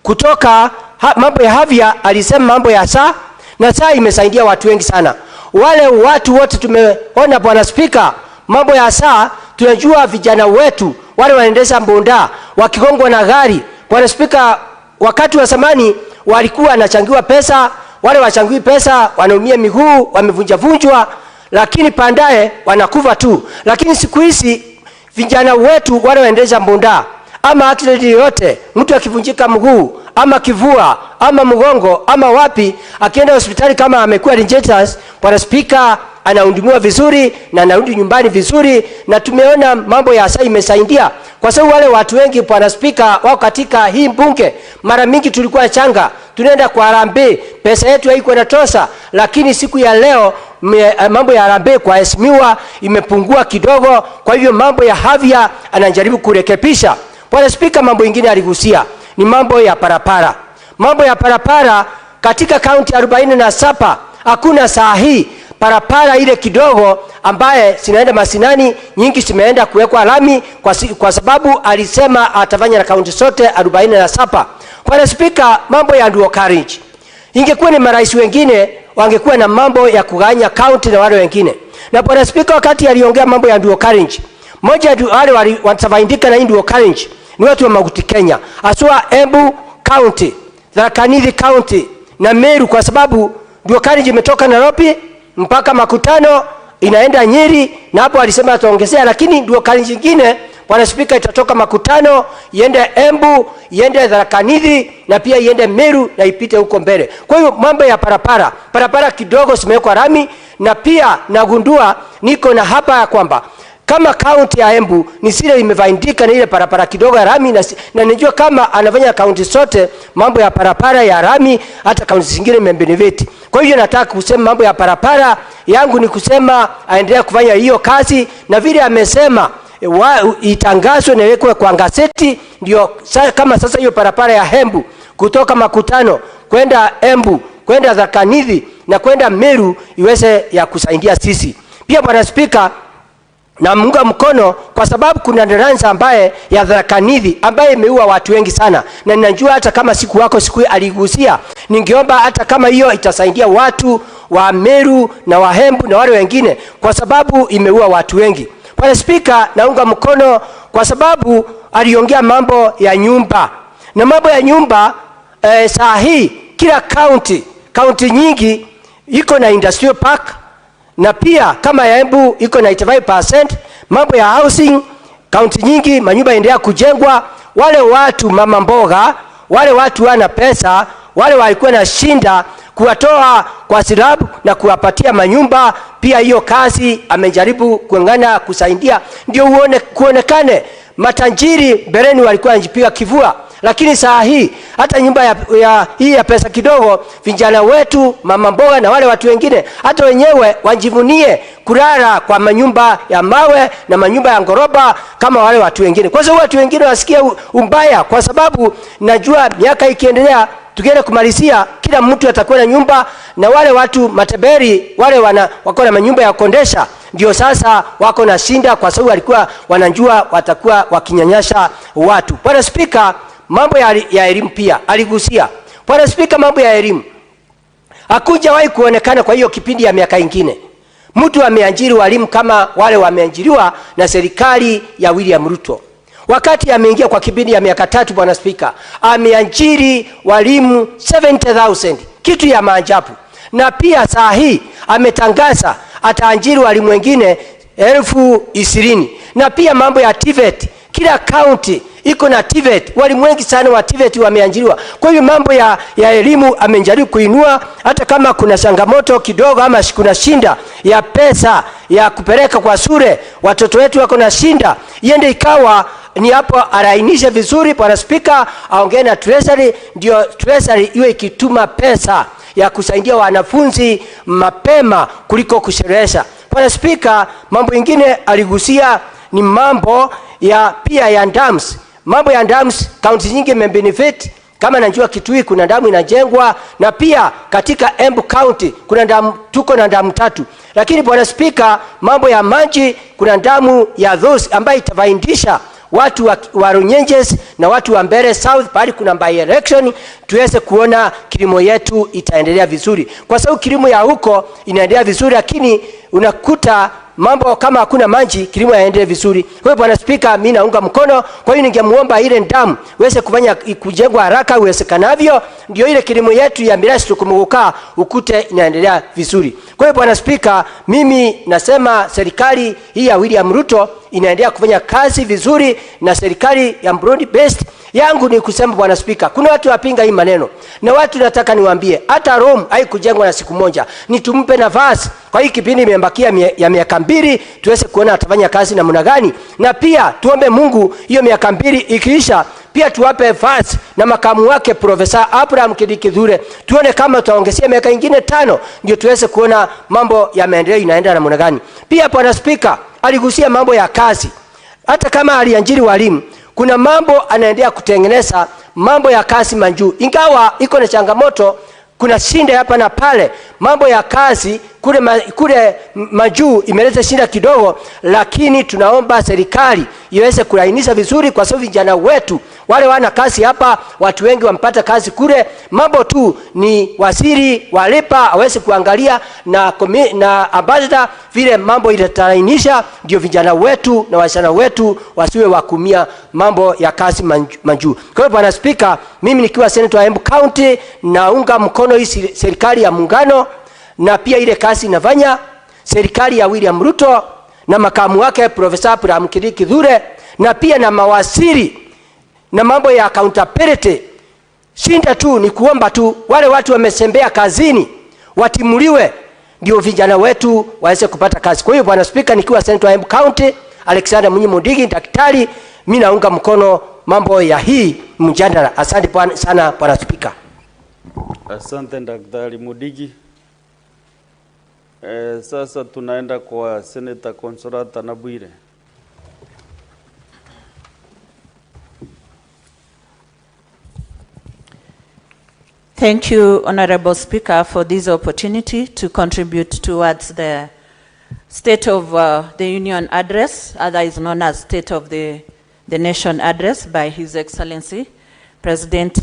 Kutoka mambo ya havia alisema mambo ya saa, na saa imesaidia watu wengi sana. Wale watu wote tumeona Bwana Spika, mambo ya saa tunajua vijana wetu wale wanaendesha mbonda wakigongwa na gari. Bwana Spika, wakati wa zamani walikuwa wanachangiwa pesa, wale wachangiwi pesa wanaumia miguu, wamevunjwa, lakini pandaye wanakufa tu. Lakini siku hizi vijana wetu wale wanaendesha mbonda ama accident yote, mtu akivunjika mguu ama kivua ama mgongo ama wapi, akienda hospitali kama amekuwa Senetors, Bwana Spika anahudumiwa vizuri na anarudi nyumbani vizuri. Na tumeona mambo ya saa imesaidia, kwa sababu wale watu wengi Bwana Spika wao katika hii bunge, mara mingi tulikuwa changa tunaenda kwa harambee, pesa yetu haiko inatosha. Lakini siku ya leo mambo ya harambee kwa heshimiwa imepungua kidogo. Kwa hivyo mambo ya havia anajaribu kurekebisha. Bwana Spika, mambo mengine aligusia ni mambo ya parapara. Mambo ya parapara katika kaunti 47 hakuna saa hii parapara ile kidogo ambaye sinaenda masinani, nyingi zimeenda kuwekwa lami kwa sababu alisema atafanya na kaunti zote 47. Bwana Spika, mambo ya dual carriage, ingekuwa ni marais wengine wangekuwa na mambo ya kuganya kaunti na wale wengine. Na Bwana Spika, wakati aliongea mambo ya dual carriage, moja wale watafaidika na dual carriage ni watu wa Mount Kenya, aswa Embu County, Tharaka Nithi County na Meru, kwa sababu dual carriage imetoka Nairobi mpaka Makutano inaenda Nyeri, na hapo alisema ataongezea. Lakini dual carriage nyingine Bwana Spika itatoka Makutano iende Embu, iende Tharaka Nithi na pia iende Meru na ipite huko mbele. Kwa hiyo mambo ya parapara kidogo simewekwa rami. Na pia nagundua niko na hapa ya kwamba kama kaunti ya Embu ni sile imevaindika na ile parapara kidogo ya rami, na najua kama anafanya kaunti zote mambo ya parapara ya rami, hata kaunti zingine membenefit. Kwa hiyo nataka kusema mambo ya parapara yangu ni kusema aendelea kufanya hiyo kazi, na vile amesema itangazwe na iwekwe kwa gazeti, ndio kama sasa hiyo parapara ya Embu kutoka Makutano kwenda Embu kwenda Tharaka Nithi na kwenda Meru iweze ya kusaidia sisi. Pia Bwana Spika, na munga mkono kwa sababu kuna nderanza ambaye ya Tharaka-Nithi ambaye imeua watu wengi sana, na ninajua hata kama siku wako siku aligusia, ningeomba hata kama hiyo itasaidia watu wa Meru na Wahembu na wale wengine, kwa sababu imeua watu wengi. Bwana Spika, naunga mkono kwa sababu aliongea mambo ya nyumba, na mambo ya nyumba saa hii kila county nyingi iko na industrial park, na pia kama ya Embu iko na 85%. Mambo ya housing, county nyingi manyumba yaendelea kujengwa. Wale watu mama mboga, wale watu wana pesa, wale walikuwa na shinda kuwatoa kwa silabu na kuwapatia manyumba, pia hiyo kazi amejaribu kuungana kusaidia, ndio kuonekane matajiri bereni walikuwa wanajipiga kivua. Lakini saa hii hata nyumba ya pesa kidogo, vijana wetu mama mboga na wale watu wengine hata wenyewe wajivunie kulala kwa manyumba ya mawe na manyumba ya ngoroba kama wale watu wengine. Kwa sababu watu wengine wasikia umbaya, kwa sababu najua miaka ikiendelea tukienda kumalizia kila mtu atakuwa na nyumba, na wale watu mateberi wale wako na manyumba ya kondesha ndio sasa wako na shinda, kwa sababu walikuwa wanajua watakuwa wakinyanyasha watu. Bwana Spika, mambo ya elimu pia aligusia. Bwana Spika, mambo ya elimu hakujawahi kuonekana kwa hiyo kipindi ya miaka ingine mtu ameajiri walimu kama wale wameajiriwa na serikali ya William Ruto. Wakati ameingia kwa kipindi ya miaka 3, Bwana Spika, ameajiri walimu 70,000, kitu ya maajabu. Na pia saa hii ametangaza ataajiri walimu wengine 20,000. Na pia mambo ya TVET, kila county iko na TVET, walimu wengi sana wa TVET wameajiriwa. Kwa hiyo mambo ya elimu amejaribu kuinua, hata kama kuna changamoto kidogo ama kuna shinda ya pesa ya kupeleka kwa shule, watoto wetu wako na shinda, iende ikawa ni hapo arainishe vizuri. Bwana Spika, aongee na Treasury, ndio Treasury iwe ikituma pesa ya kusaidia wanafunzi mapema kuliko kusherehesha. Bwana Spika, mambo ingine aligusia ni mambo ya pia ya dams. Mambo ya dams, county nyingi mebenefit. Kama najua Kitui kuna damu inajengwa, na pia katika Embu County kuna damu, tuko na damu 3. Lakini Bwana Spika, mambo ya maji kuna damu ya those ambayo itavaindisha watu wa Runyenjes na watu wa Mbere South pali kuna by election, tuweze kuona kilimo yetu itaendelea vizuri, kwa sababu kilimo ya huko inaendelea vizuri, lakini unakuta mambo kama hakuna maji kilimo yaendelee vizuri. Kwa hiyo Bwana Spika, mimi naunga mkono. Kwa hiyo ningemuomba ile damu uweze kufanya kujengwa haraka uwezekanavyo, ndio ile kilimo yetu ya mirasi tukumukaa ukute inaendelea vizuri. Kwa hiyo Bwana Spika, mimi nasema serikali hii ya William Ruto inaendelea kufanya kazi vizuri, na serikali ya broad based yangu ni kusema Bwana Spika, kuna watu wapinga hii maneno, na watu nataka niwaambie hata Rome haikujengwa na siku moja. Ni tumpe nafasi kwa hii kipindi imebakia ya miaka 2 tuweze kuona atafanya kazi namna gani, na pia tuombe Mungu hiyo miaka 2 ikiisha pia tuwape fast na makamu wake Profesa Abraham Kidikidhure, tuone kama tutaongezea miaka ingine 5 ndio tuweze kuona mambo ya maendeleo inaenda namna gani. Pia Bwana Spika, aligusia mambo ya kazi. Hata kama aliajiri walimu, kuna mambo anaendelea kutengeneza mambo ya kazi manjuu, ingawa iko na changamoto, kuna shinda hapa na pale. Mambo ya kazi kule majuu imeleta shinda kidogo, lakini tunaomba serikali iweze kulainisha vizuri, kwa sababu vijana wetu wale wana kazi hapa, watu wengi wampata kazi kule. Mambo tu ni waziri walipa aweze kuangalia na ambassador vile mambo italainisha, ndio vijana wetu na wasichana wetu wasiwe wakumia mambo ya kazi manjuu. Kwa hiyo Bwana Spika, mimi nikiwa Senator wa Embu County naunga mkono hii serikali ya muungano, na pia ile kazi inafanya serikali ya William Ruto na makamu wake Profesa Abraham Kidikidhure, na pia na mawaziri na mambo ya accountability. Shinda tu ni kuomba tu wale watu wamesembea kazini watimuliwe, ndio vijana wetu waweze kupata kazi. Kwa hiyo Bwana Spika, nikiwa Senator wa Embu County Alexander Munyimudigi daktari, mimi naunga mkono mambo ya hii mjadala. Asante sana Bwana Spika.
Asante Daktari Mudigi. Sasa tunaenda kwa Senator Consolata Nabwire.
Thank you, Honorable Speaker, for this opportunity to contribute towards the State of the Union Address, otherwise known as State of the Nation Address by His Excellency, President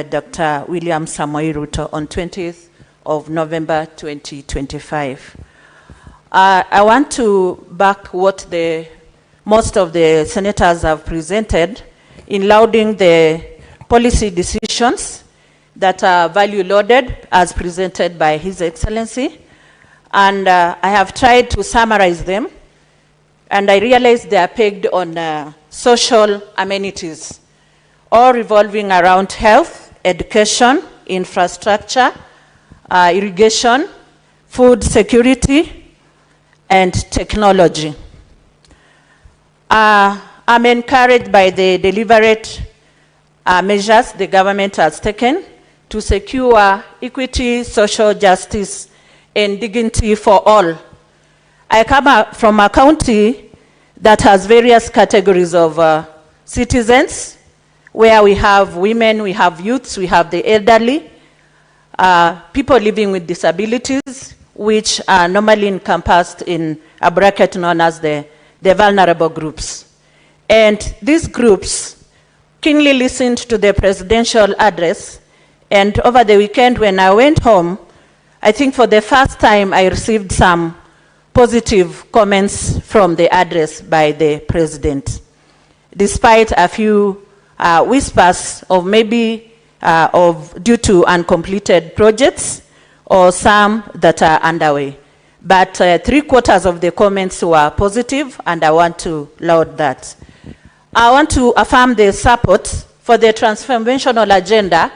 Dr. William Samoei Ruto on 20th of November 2025. I want to back what most of the senators have presented in lauding the policy decisions that are value-loaded as presented by His Excellency. And I have tried to summarize them, and I realize they are pegged on social amenities, all revolving around health, education, infrastructure, irrigation, food security, and technology. I'm encouraged by the deliberate measures the government has taken to secure equity, social justice, and dignity for all. I come from a county that has various categories of citizens, where we have women, we have youths, we have the elderly, people living with disabilities, which are normally encompassed in a bracket known as the vulnerable groups. And these groups keenly listened to the presidential address, and over the weekend when I went home, I think for the first time I received some positive comments from the address by the president, despite a few whispers of maybe due to uncompleted projects or some that are underway. But 3/4 of the comments were positive, and I want to laud that. I want to affirm the support for the transformational agenda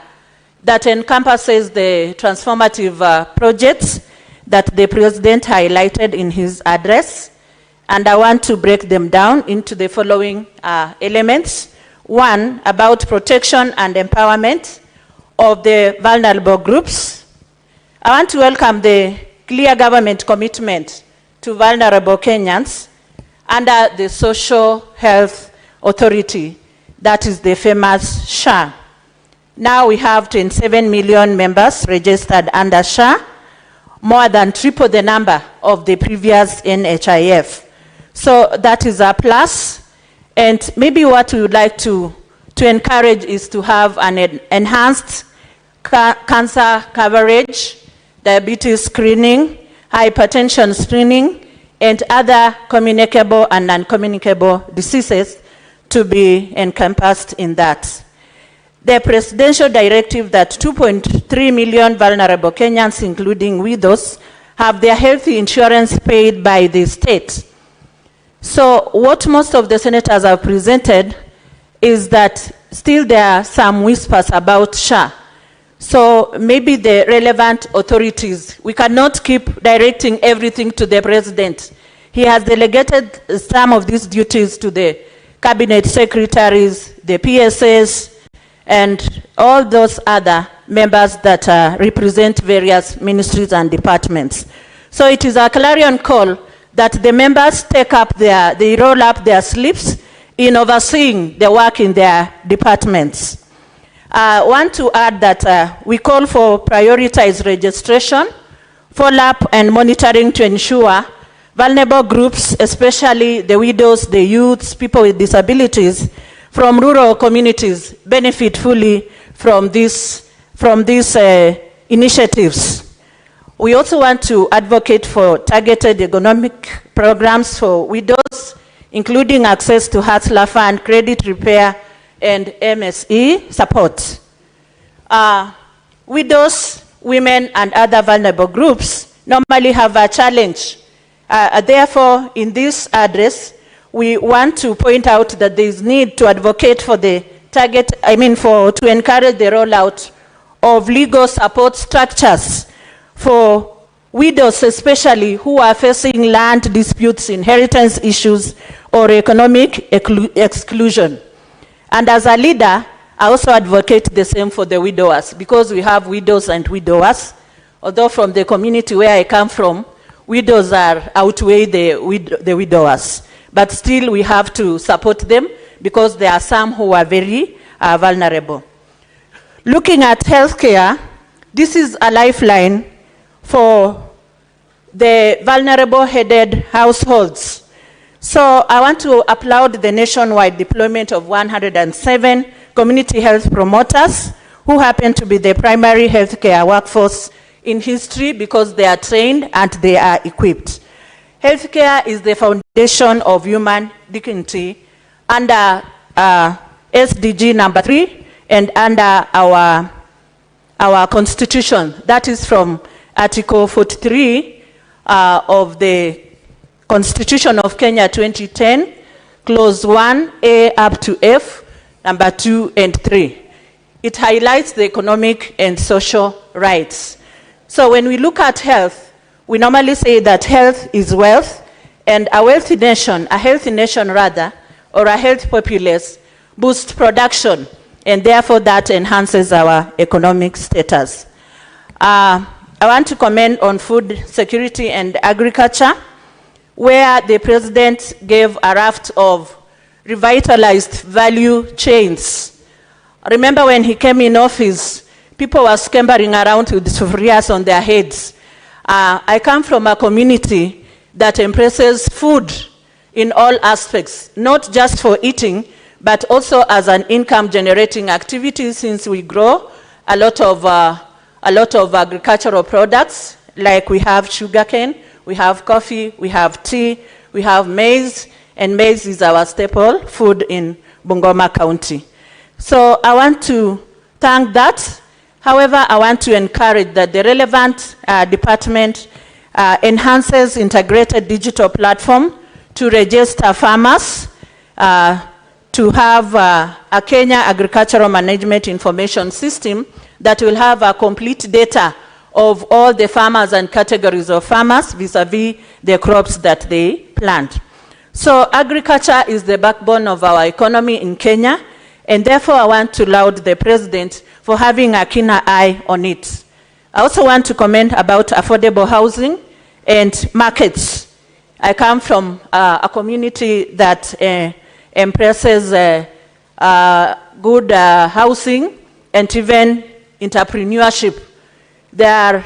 that encompasses the transformative projects that the president highlighted in his address. And I want to break them down into the following elements. One, about protection and empowerment of the vulnerable groups. I want to welcome the clear government commitment to vulnerable Kenyans under the Social Health Authority, that is the famous SHA. Now we have 27 million members registered under SHA, more than triple the number of the previous NHIF. So that is a plus. And maybe what we would like to encourage is to have an enhanced cancer coverage, diabetes screening, hypertension screening, and other communicable and non-communicable diseases to be encompassed in that. The presidential directive that 2.3 million vulnerable Kenyans, including widows, have their health insurance paid by the state. So what most of the senators have presented is that still there are some whispers about SHA. So maybe the relevant authorities, we cannot keep directing everything to the president. He has delegated some of these duties to the cabinet secretaries, the PSS, and all those other members that represent various ministries and departments. So it is a clarion call that the members they roll up their sleeves in overseeing the work in their departments. I want to add that we call for prioritized registration, follow-up and monitoring to ensure vulnerable groups, especially the widows, the youths, people with disabilities, from rural communities benefit fully from these initiatives. We also want to advocate for targeted economic programs for widows, including access to Hustler Fund, credit repair, and MSE support. Widows, women, and other vulnerable groups normally have a challenge. Therefore, in this address, we want to point out that there is need to advocate for to encourage the rollout of legal support structures for widows, especially who are facing land disputes, inheritance issues, or economic exclusion. And as a leader, I also advocate the same for the widowers, because we have widows and widowers. Although from the community where I come from, widows outweigh the widowers. But still we have to support them, because there are some who are very vulnerable. Looking at healthcare, this is a lifeline for the vulnerable-headed households. So I want to applaud the nationwide deployment of 107 community health promoters who happen to be the primary healthcare workforce in history because they are trained and they are equipped. Healthcare is the foundation of human dignity under SDG number 3 and under our constitution. That is from Article 43 of the Constitution of Kenya 2010, Clause 1A up to F, number 2 and 3. It highlights the economic and social rights. So when we look at health, we normally say that health is wealth, and a healthy nation rather, or a healthy populace boosts production, and therefore that enhances our economic status. I want to comment on food security and agriculture, where the president gave a raft of revitalized value chains. Remember when he came in office, people were scampering around with sufurias on their heads. I come from a community that embraces food in all aspects, not just for eating, but also as an income-generating activity, since we grow a lot of agricultural products, like we have sugarcane, we have coffee, we have tea, we have maize, and maize is our staple food in Bungoma County. So I want to thank that. However, I want to encourage that the relevant department enhances integrated digital platform to register farmers, to have a Kenya Agricultural Management Information System that will have a complete data of all the farmers and categories of farmers vis-a-vis the crops that they plant. So agriculture is the backbone of our economy in Kenya, and therefore I want to laud the president for having a keener eye on it. I also want to comment about affordable housing and markets. I come from a community that embraces good housing and even entrepreneurship. They are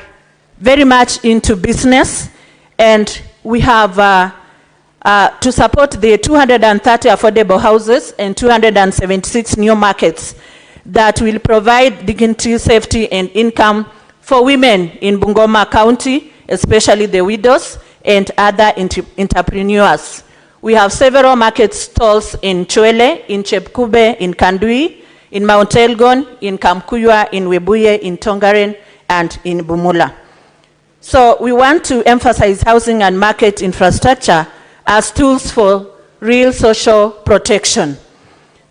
very much into business, and we have to support the 230 affordable houses and 276 new markets that will provide dignity, safety, and income for women in Bungoma County, especially the widows and other entrepreneurs. We have several market stalls in Chwele, in Chepkube, in Kandui, in Mount Elgon, in Kamkuywa, in Webuye, in Tongaren, and in Bumula. So we want to emphasize housing and market infrastructure as tools for real social protection.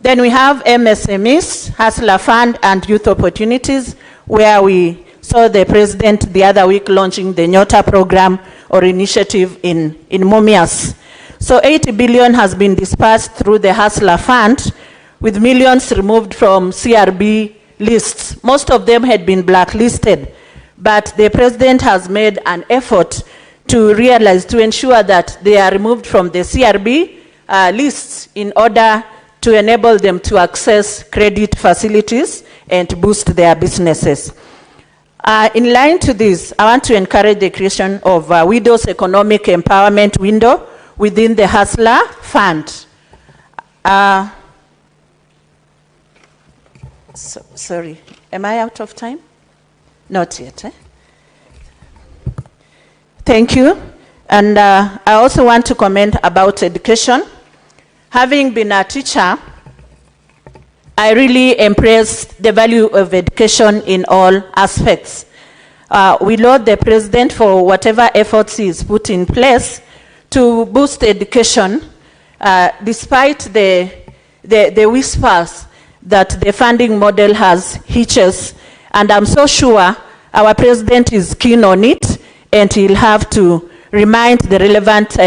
Then we have MSMEs, Hustler Fund, and Youth Opportunities, where we saw the president the other week launching the Nyota program or initiative in Mumias. So 80 billion has been dispersed through the Hustler Fund, with millions removed from CRB lists. Most of them had been blacklisted, but the president has made an effort to ensure that they are removed from the CRB lists in order to enable them to access credit facilities and boost their businesses. In line to this, I want to encourage the creation of a widows economic empowerment window within the Hustler Fund. Sorry, am I out of time? Not yet. Thank you. And I also want to comment about education. Having been a teacher, I really embrace the value of education in all aspects. We laud the president for whatever efforts he's put in place to boost education, despite the whispers that the funding model has hitches. And I'm so sure our president is keen on it, and he'll have to remind the relevant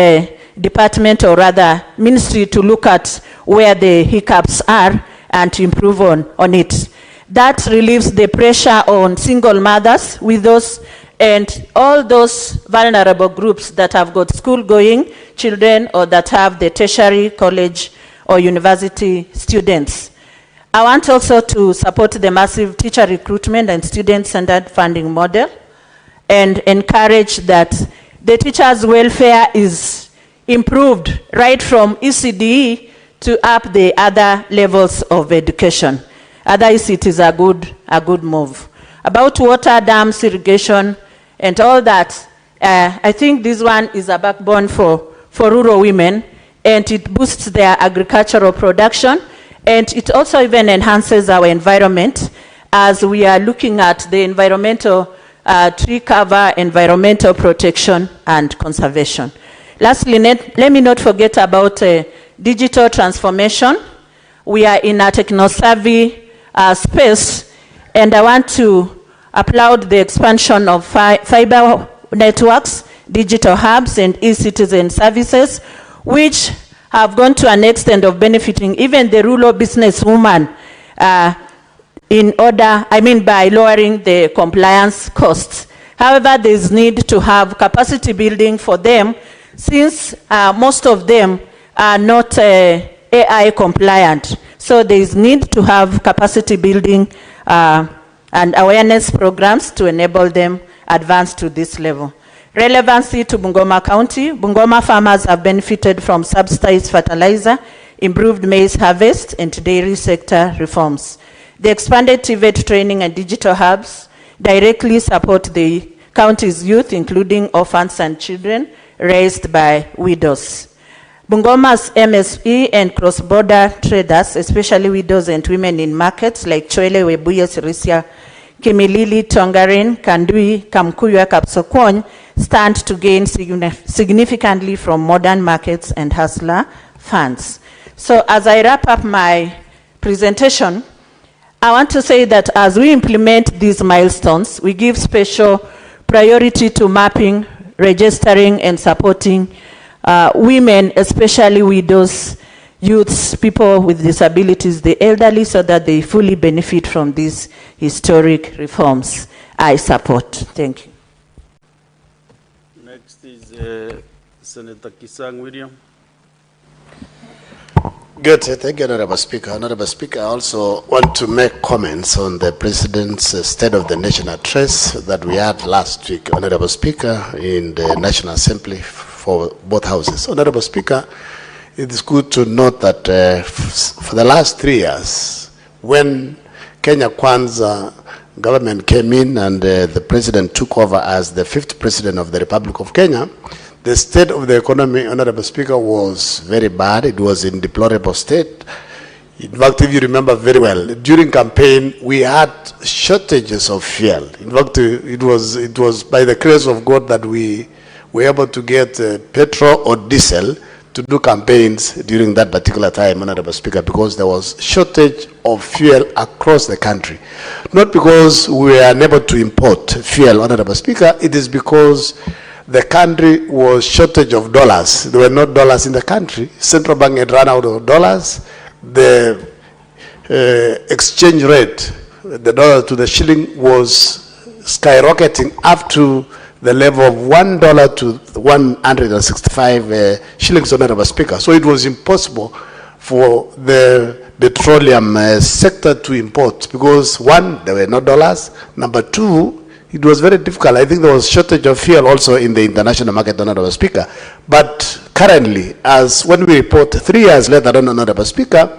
department, or rather ministry, to look at where the hiccups are and to improve on it. That relieves the pressure on single mothers, widows, and all those vulnerable groups that have got school-going children or that have the tertiary, college, or university students. I want also to support the massive teacher recruitment and student-centered funding model, and encourage that the teachers' welfare is improved right from ECDE to up the other levels of education. Otherwise, it is a good move. About water, dams, irrigation, and all that, I think this one is a backbone for rural women, and it boosts their agricultural production, and it also even enhances our environment as we are looking at the environmental tree cover, environmental protection, and conservation. Lastly, let me not forget about digital transformation. We are in a techno-savvy space, and I want to applaud the expansion of fiber networks, digital hubs, and e-citizen services, which have gone to an extent of benefiting even the rural businesswoman by lowering the compliance costs. However, there is need to have capacity building for them, since most of them are not AI compliant. So there is need to have capacity building and awareness programs to enable them advance to this level. Relevancy to Bungoma County. Bungoma farmers have benefited from subsidized fertilizer, improved maize harvest, and dairy sector reforms. The expanded TVET training and digital hubs directly support the county's youth, including orphans and children raised by widows. Bungoma's MSE and cross-border traders, especially widows and women in markets like Chwele, Webuye, Sirisia, Kimilili, Tongarin, Kandui, Kamkuya, Kapsokon, stand to gain significantly from modern markets and hustler funds. So as I wrap up my presentation, I want to say that as we implement these milestones, we give special priority to mapping, registering, and supporting women, especially widows, youths, people with disabilities, the elderly, so that they fully benefit from these historic reforms. I support. Thank you.
Next is Senator Kisang William.
Good. Thank you, Honorable Speaker. Honorable Speaker, I also want to make comments on the President's State of the Nation address that we had last week, Honorable Speaker, in the National Assembly for both houses. Honorable Speaker, it is good to note that for the last 3 years, when Kenya Kwanza government came in and the President took over as the 5th President of the Republic of Kenya, the state of the economy, Honorable Speaker, was very bad. It was in deplorable state. In fact, if you remember very well, during campaign, we had shortages of fuel. In fact, it was by the grace of God that we were able to get petrol or diesel to do campaigns during that particular time, Honorable Speaker, because there was shortage of fuel across the country. Not because we were unable to import fuel, Honorable Speaker, it is because the country was shortage of dollars. There were no dollars in the country. Central bank had run out of dollars. The exchange rate, the dollar to the shilling, was skyrocketing up to the level of $1 to 165 shillings, Honorable Speaker. So it was impossible for the petroleum sector to import because, one, there were no dollars. Number two, it was very difficult. I think there was shortage of fuel also in the international market, Honorable Speaker. But currently, as when we report 3 years later, Honorable Speaker,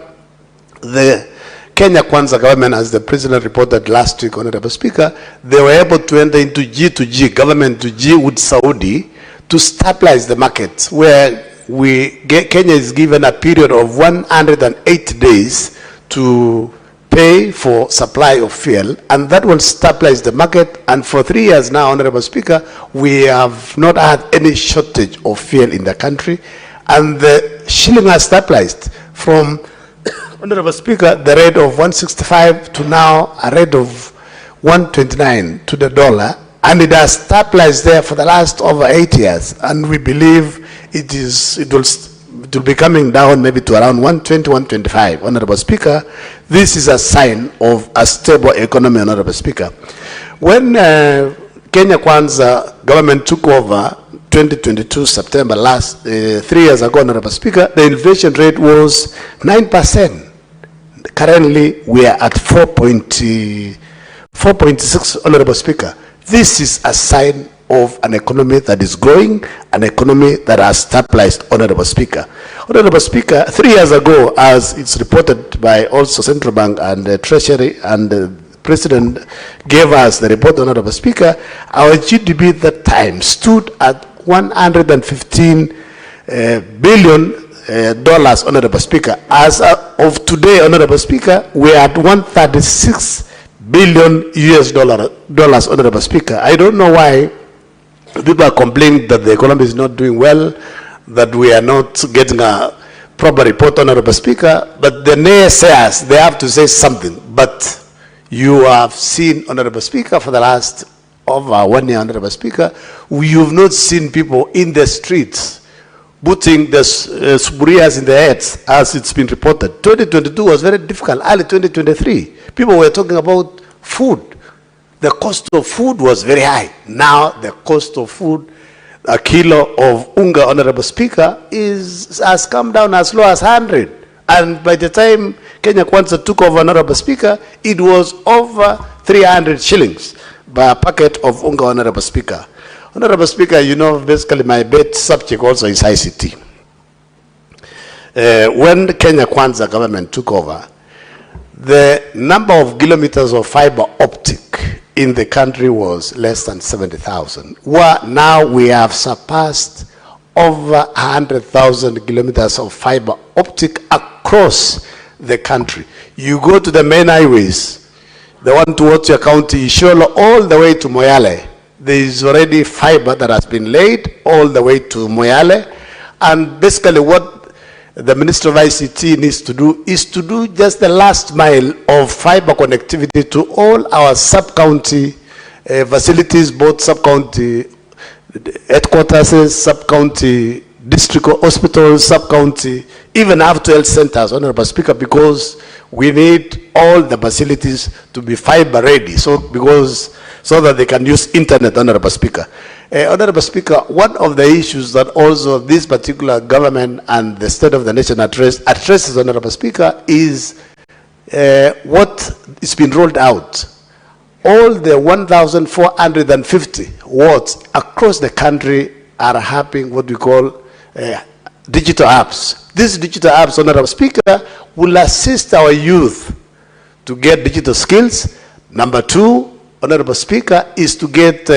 the Kenya Kwanza government, as the President reported last week, Honorable Speaker, they were able to enter into G2G, government to G with Saudi, to stabilize the markets, where Kenya is given a period of 108 days to pay for supply of fuel, and that will stabilize the market. And for 3 years now, Honorable Speaker, we have not had any shortage of fuel in the country, and the shilling has stabilized from, Honorable Speaker, the rate of 165 to now a rate of 129 to the dollar, and it has stabilized there for the last over 8 years, and we believe it will be coming down maybe to around 120, 125. Honorable Speaker, this is a sign of a stable economy, Honorable Speaker. When Kenya Kwanza government took over 2022 September 3 years ago, Honorable Speaker, the inflation rate was 9%. Currently, we are at 4.6, Honorable Speaker. This is a sign of an economy that is growing, an economy that has stabilized, Honorable Speaker. Honorable Speaker, 3 years ago, as it's reported by also Central Bank and the Treasury, and the President gave us the report, Honorable Speaker, our GDP at that time stood at 115 billion dollars, Honorable Speaker. As of today, Honorable Speaker, we are at 136 billion US dollars, Honorable Speaker. I don't know why people are complaining that the economy is not doing well, that we are not getting a proper report, Honorable Speaker, but the naysayers, they have to say something. But you have seen, Honorable Speaker, for the last over 1 year, Honorable Speaker, you've not seen people in the streets putting the suburias in their heads, as it's been reported. 2022 was very difficult. Early 2023, people were talking about food. The cost of food was very high. Now the cost of food, a kilo of unga, Honorable Speaker, has come down as low as 100. And by the time Kenya Kwanza took over, Honorable Speaker, it was over 300 shillings by a packet of unga, Honorable Speaker. Honorable Speaker, you know, basically my best subject also is ICT. When the Kenya Kwanza government took over, the number of kilometers of fiber optic in the country was less than 70,000. Now we have surpassed over 100,000 kilometers of fiber optic across the country. You go to the main highways, the one towards your county, Isholo, all the way to Moyale. There is already fiber that has been laid all the way to Moyale. And basically what the Minister of ICT needs to do is to do just the last mile of fiber connectivity to all our sub-county facilities, both sub-county headquarters, sub-county district hospitals, sub-county, even after health centers, Honorable Speaker, because we need all the facilities to be fiber ready, so that they can use internet, Honorable Speaker. Honorable Speaker, one of the issues that also this particular government and the state of the nation addresses, Honorable Speaker, is what is being rolled out. All the 1,450 wards across the country are having what we call digital apps. These digital apps, Honorable Speaker, will assist our youth to get digital skills. Number 2, Honorable Speaker, is to get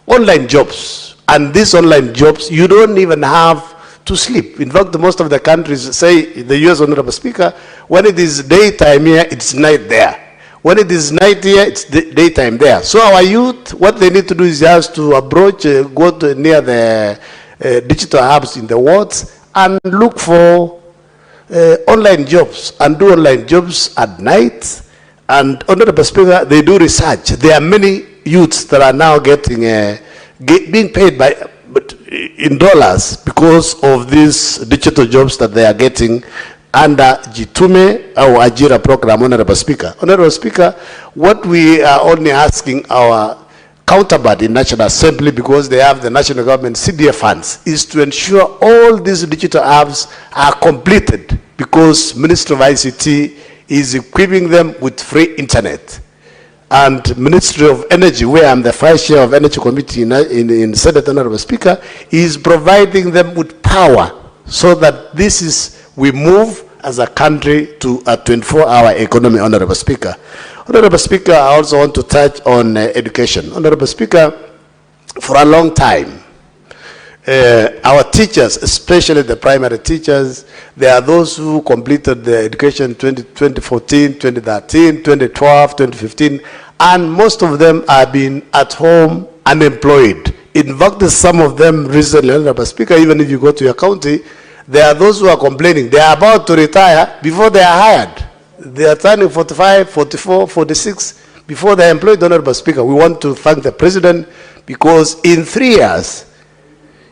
online jobs. And these online jobs, you don't even have to sleep. In fact, most of the countries, say the US, Honorable Speaker, when it is daytime here, it's night there. When it is night here, it's daytime there. So our youth, what they need to do is just to approach, go to near the digital hubs in the wards and look for online jobs and do online jobs at night. And Honorable Speaker, they do research. There are many youths that are now getting being paid in dollars because of these digital jobs that they are getting under Jitume or Ajira program, Honorable Speaker. Honorable Speaker, what we are only asking our counterpart in National Assembly, because they have the national government CDF funds, is to ensure all these digital apps are completed, because Ministry of ICT is equipping them with free internet. And Ministry of Energy, where I'm the Vice Chair of Energy Committee in Senate, Honorable Speaker, is providing them with power, so that we move as a country to a 24-hour economy, Honorable Speaker. Honorable Speaker, I also want to touch on education. Honorable Speaker, for a long time, our teachers, especially the primary teachers, there are those who completed the education 2014, 2013, 2012, 2015, and most of them have been at home unemployed. In fact, some of them recently, Honorable Speaker, even if you go to your county, there are those who are complaining. They are about to retire before they are hired. They are turning 45, 44, 46 before they are employed, Honorable Speaker. We want to thank the President, because in 3 years,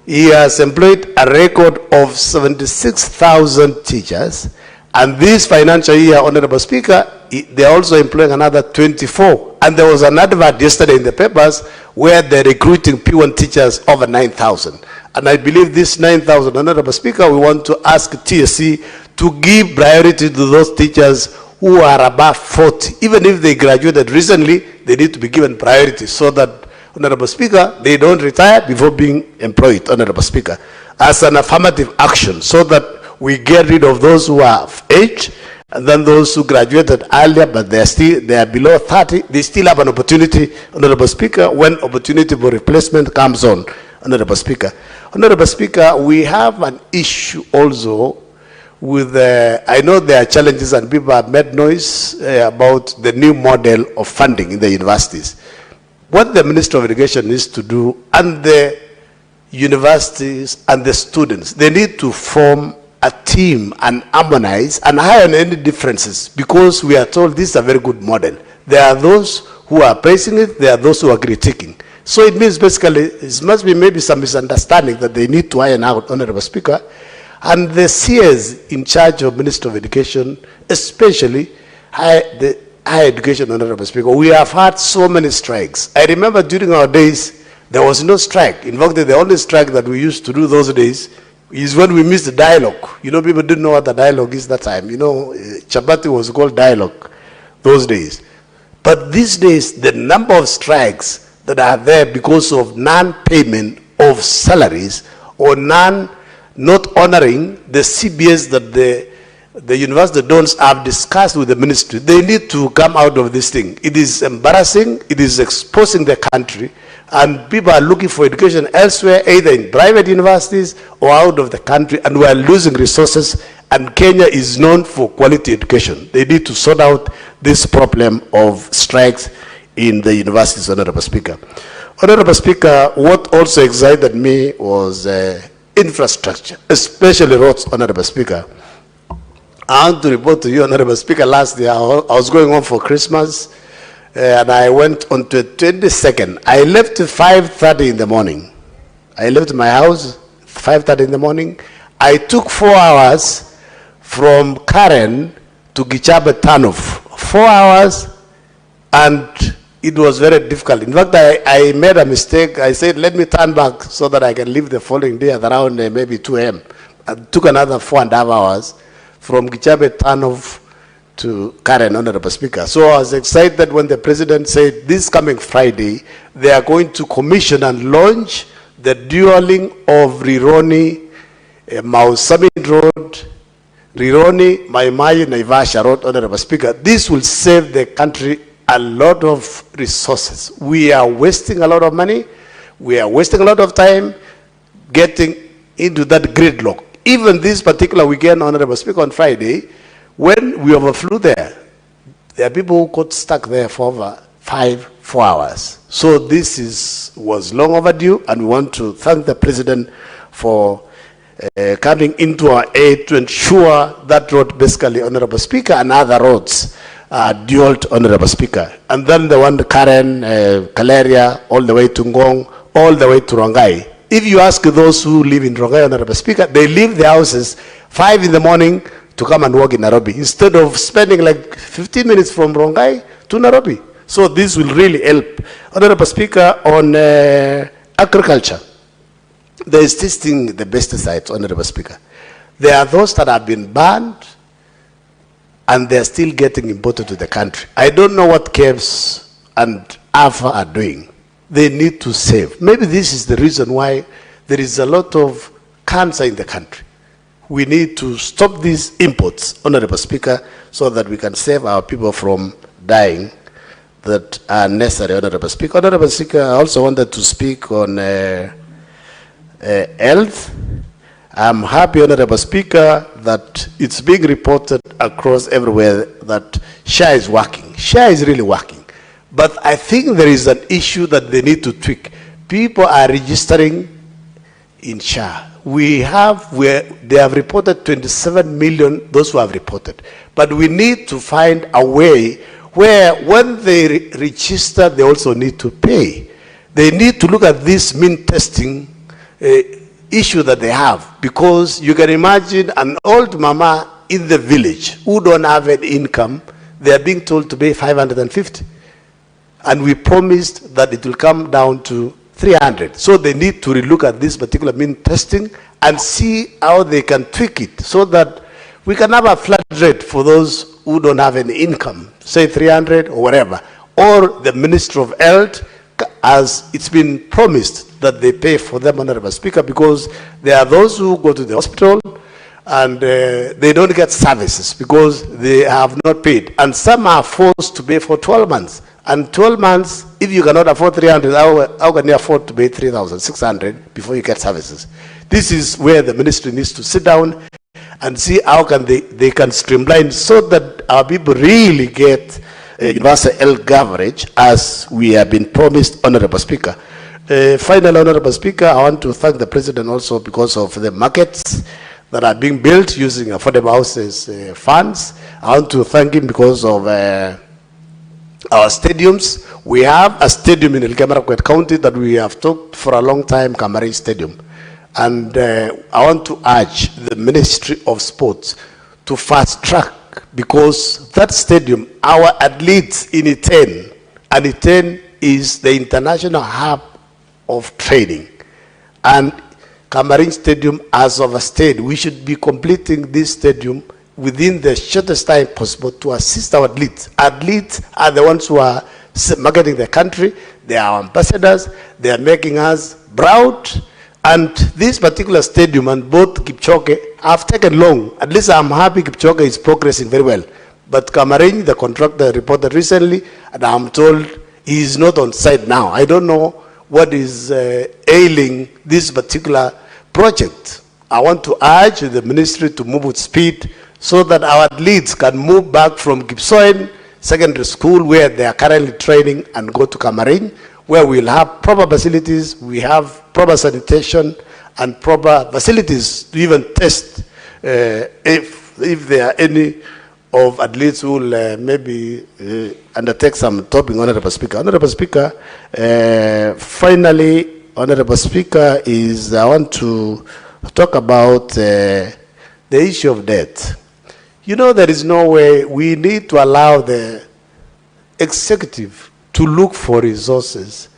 he has employed a record of 76,000 teachers. And this financial year, Honorable Speaker, they are also employing another 24. And there was an advert yesterday in the papers where they're recruiting P1 teachers over 9,000. And I believe this 9,000, Honorable Speaker, we want to ask TSC to give priority to those teachers who are above 40. Even if they graduated recently, they need to be given priority, so that, Honorable Speaker, they don't retire before being employed, Honorable Speaker, as an affirmative action, so that we get rid of those who are of age, and then those who graduated earlier, but they are below 30, they still have an opportunity, Honorable Speaker, when opportunity for replacement comes on, Honorable Speaker. Honorable Speaker, we have an issue also with, I know there are challenges and people have made noise about the new model of funding in the universities. What the Minister of Education needs to do, and the universities and the students, they need to form a team and harmonize and iron any differences, because we are told this is a very good model. There are those who are praising it, there are those who are critiquing. So it means basically it must be maybe some misunderstanding that they need to iron out, Honorable Speaker. And the CS in charge of Minister of Education, especially the higher education, Honorable Speaker, we have had so many strikes. I remember during our days, there was no strike. In fact, the only strike that we used to do those days is when we missed the dialogue. You know, people didn't know what the dialogue is that time. You know, Chabati was called dialogue those days. But these days, the number of strikes that are there because of non-payment of salaries or not honoring the CBS that the university dons have discussed with the ministry, they need to come out of this thing. It is embarrassing, it is exposing the country, and people are looking for education elsewhere, either in private universities or out of the country, and we are losing resources, and Kenya is known for quality education. They need to sort out this problem of strikes in the universities, Honorable Speaker. Honorable Speaker, what also excited me was infrastructure, especially roads, Honorable Speaker. I want to report to you, Honorable Speaker, last year I was going home for Christmas, and I went on to 22nd. I left at 5:30 in the morning. I left my house 5:30 in the morning. I took 4 hours from Karen to Gichabe Tanof. 4 hours, and it was very difficult. In fact, I made a mistake. I said, let me turn back so that I can leave the following day at around maybe 2 a.m. I took another 4.5 hours from Gichabe Tanof to Karen, Honorable Speaker. So I was excited when the President said this coming Friday, they are going to commission and launch the dualing of Rironi, Mausamin Road, Rironi, Maimai, Naivasha Road, Honorable Speaker. This will save the country a lot of resources. We are wasting a lot of money. We are wasting a lot of time getting into that gridlock. Even this particular weekend, Honorable Speaker, on Friday, when we overflew there are people who got stuck there for over 4 hours. So this was long overdue, and we want to thank the President for coming into our aid to ensure that road, basically, Honorable Speaker, and other roads are dualed, Honorable Speaker. And then the one, Karen, Kaleria, all the way to Ngong, all the way to Rongai. If you ask those who live in Rongai, Honorable Speaker, they leave their houses 5 in the morning to come and work in Nairobi, instead of spending like 15 minutes from Rongai to Nairobi. So this will really help. Honorable Speaker, on agriculture, there is this thing, the pesticides, Honorable Speaker. There are those that have been banned, and they're still getting imported to the country. I don't know what KEBS and AFA are doing. They need to save. Maybe this is the reason why there is a lot of cancer in the country. We need to stop these imports, Honorable Speaker, so that we can save our people from dying that are necessary, Honorable Speaker. Honorable Speaker, I also wanted to speak on health. I'm happy, Honorable Speaker, that it's being reported across everywhere that SHA is working. SHA is really working. But I think there is an issue that they need to tweak. People are registering in SHA. They have reported 27 million, those who have reported. But we need to find a way where when they register, they also need to pay. They need to look at this mean testing issue that they have, because you can imagine an old mama in the village who don't have an income, they are being told to pay 550. And we promised that it will come down to 300. So they need to relook at this particular mean testing and see how they can tweak it so that we can have a flat rate for those who don't have any income, say 300 or whatever. Or the Minister of Health as it's been promised that they pay for them, Honorable Speaker, because there are those who go to the hospital and they don't get services because they have not paid. And some are forced to pay for 12 months. And 12 months, if you cannot afford 300, how can you afford to pay 3,600 before you get services? This is where the ministry needs to sit down and see how can they can streamline so that our people really get universal health coverage as we have been promised, Honorable Speaker. Finally, Honorable Speaker, I want to thank the President also because of the markets that are being built using affordable houses funds. I want to thank him because of our stadiums. We have a stadium in Elgeyo-Marakwet County that we have talked for a long time, Kamari Stadium. And I want to urge the Ministry of Sports to fast track, because that stadium, our athletes in Iten, and Iten is the international hub of training. And Kamari Stadium, as of a state, we should be completing this stadium within the shortest time possible to assist our athletes. Athletes are the ones who are marketing the country. They are ambassadors. They are making us proud. And this particular stadium and both Kipchoge have taken long. At least I'm happy Kipchoge is progressing very well. But Kamari, the contractor, reported recently, and I'm told he is not on site now. I don't know what is ailing this particular project. I want to urge the ministry to move with speed so that our athletes can move back from Gibson Secondary School, where they are currently training, and go to Kamari, where we'll have proper facilities, we have proper sanitation and proper facilities to even test if there are any of athletes who will maybe undertake some topping, Honorable Speaker. Honorable Speaker, finally, Honorable Speaker, I want to talk about the issue of debt. You know, there is no way. We need to allow the executive to look for resources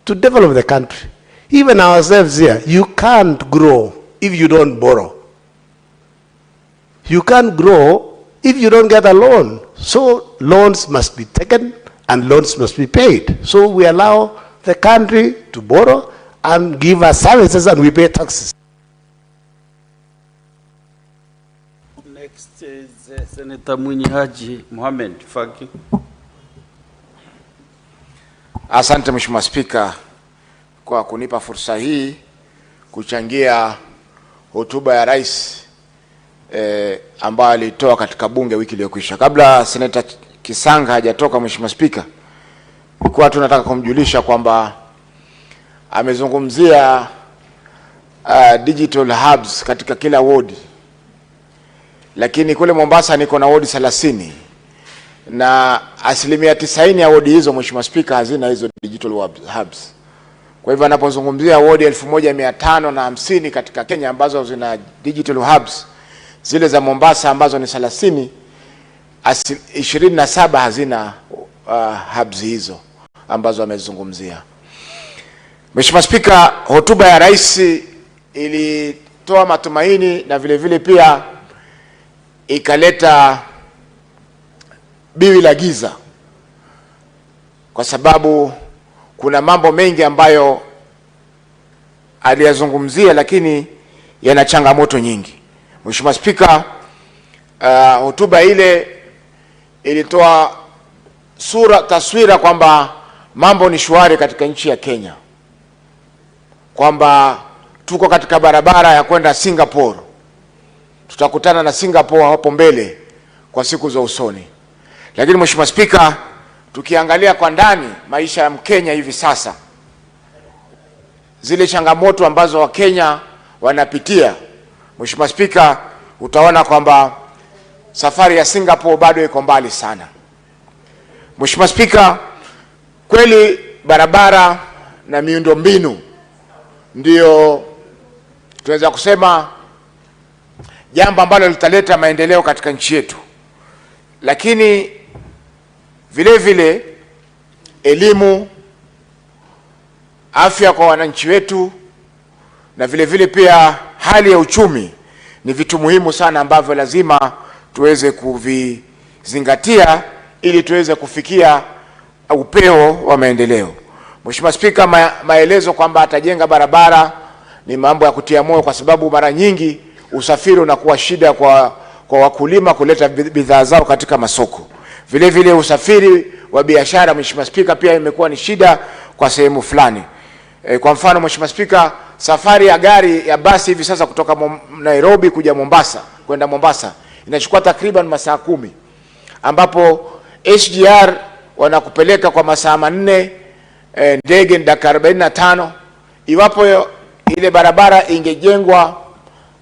to develop the country. Even ourselves here, you can't grow if you don't borrow. You can't grow if you don't get a loan. So loans must be taken and loans must be paid. So we allow the country to borrow and give us services and we pay taxes.
Next is Senator Mwinyi Haji Mohamed. Thank you.
Asante Mheshimiwa Spika kwa kunipa fursa hii kuchangia hotuba ya Rais ambayo alitoa katika bunge wiki iliyokwisha. Kabla Senator Kisanga hajatoka, Mheshimiwa Spika, nilikuwa tunataka kumjulisha kwamba amezungumzia digital hubs katika kila ward. Lakini kule Mombasa niko na ward 30 na 90% ya ward hizo, Mheshimiwa Spika, hazina hizo digital hubs. Kwa hivyo anapozungumzia ward 1550 katika Kenya ambazo zina digital hubs, zile za Mombasa ambazo ni 30, 27 hazina hubs hizo ambazo amezungumzia. Mheshimiwa Spika, hotuba ya Rais ilitoa matumaini na vile vile pia ikaleta biwi la giza, kwa sababu kuna mambo mengi ambayo aliyazungumzia lakini yana changamoto nyingi. Mheshimiwa Spika, hotuba ile ilitoa taswira kwamba mambo ni shwari katika nchi ya Kenya, kwamba tuko katika barabara ya kwenda Singapore. Tutakutana na Singapore hapo mbele kwa siku za usoni. Lakini Mheshimiwa Spika, tukiangalia kwa ndani maisha ya Mkenya hivi sasa, zile changamoto ambazo Wakenya wanapitia, Mheshimiwa Spika, utaona kwamba safari ya Singapore bado iko mbali sana. Mheshimiwa Spika, kweli barabara na miundombinu ndio tunaweza kusema jambo ambalo litaleta maendeleo katika nchi yetu, lakini vile vile elimu, afya kwa wananchi wetu, na vile vile pia hali ya uchumi ni vitu muhimu sana ambavyo lazima tuweze kuvizingatia ili tuweze kufikia upeo wa maendeleo. Mheshimiwa Spika, maelezo kwamba atajenga barabara ni mambo ya kutia moyo, kwa sababu mara nyingi usafiri unakuwa shida kwa wakulima kuleta bidhaa zao katika masoko. Vile vile usafiri wa biashara, Mheshimiwa Spika, pia imekuwa ni shida kwa sehemu fulani. Kwa mfano Mheshimiwa Spika, safari ya gari ya basi hivi sasa kutoka Nairobi kuja Mombasa, kwenda Mombasa, inachukua takriban masaa 10, ambapo SGR wanakupeleka kwa masaa 4, ndege ni dakika 45. Iwapo ile barabara ingejengwa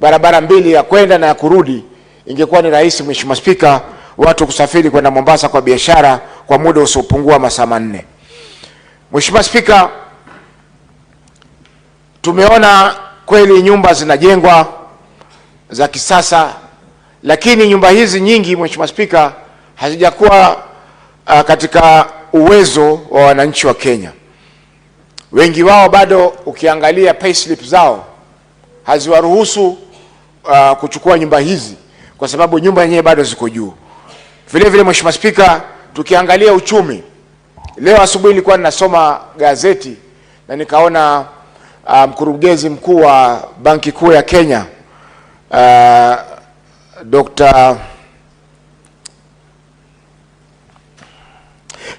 barabara 2 ya kwenda na ya kurudi, ingekuwa ni rahisi Mheshimiwa Spika watu kusafiri kwenda Mombasa kwa biashara kwa muda usiopungua masaa 4. Mheshimiwa Spika, tumeona kweli nyumba zinajengwa za kisasa, lakini nyumba hizi nyingi Mheshimiwa Spika hazijakuwa katika uwezo wa wananchi wa Kenya. Wengi wao bado ukiangalia payslip zao haziwaruhusu kuchukua nyumba hizi, kwa sababu nyumba yenyewe bado ziko juu. Vile vile Mheshimiwa Spika, tukiangalia uchumi, leo asubuhi nilikuwa ninasoma gazeti na nikaona mkurugenzi mkuu wa Banki Kuu ya Kenya Dr.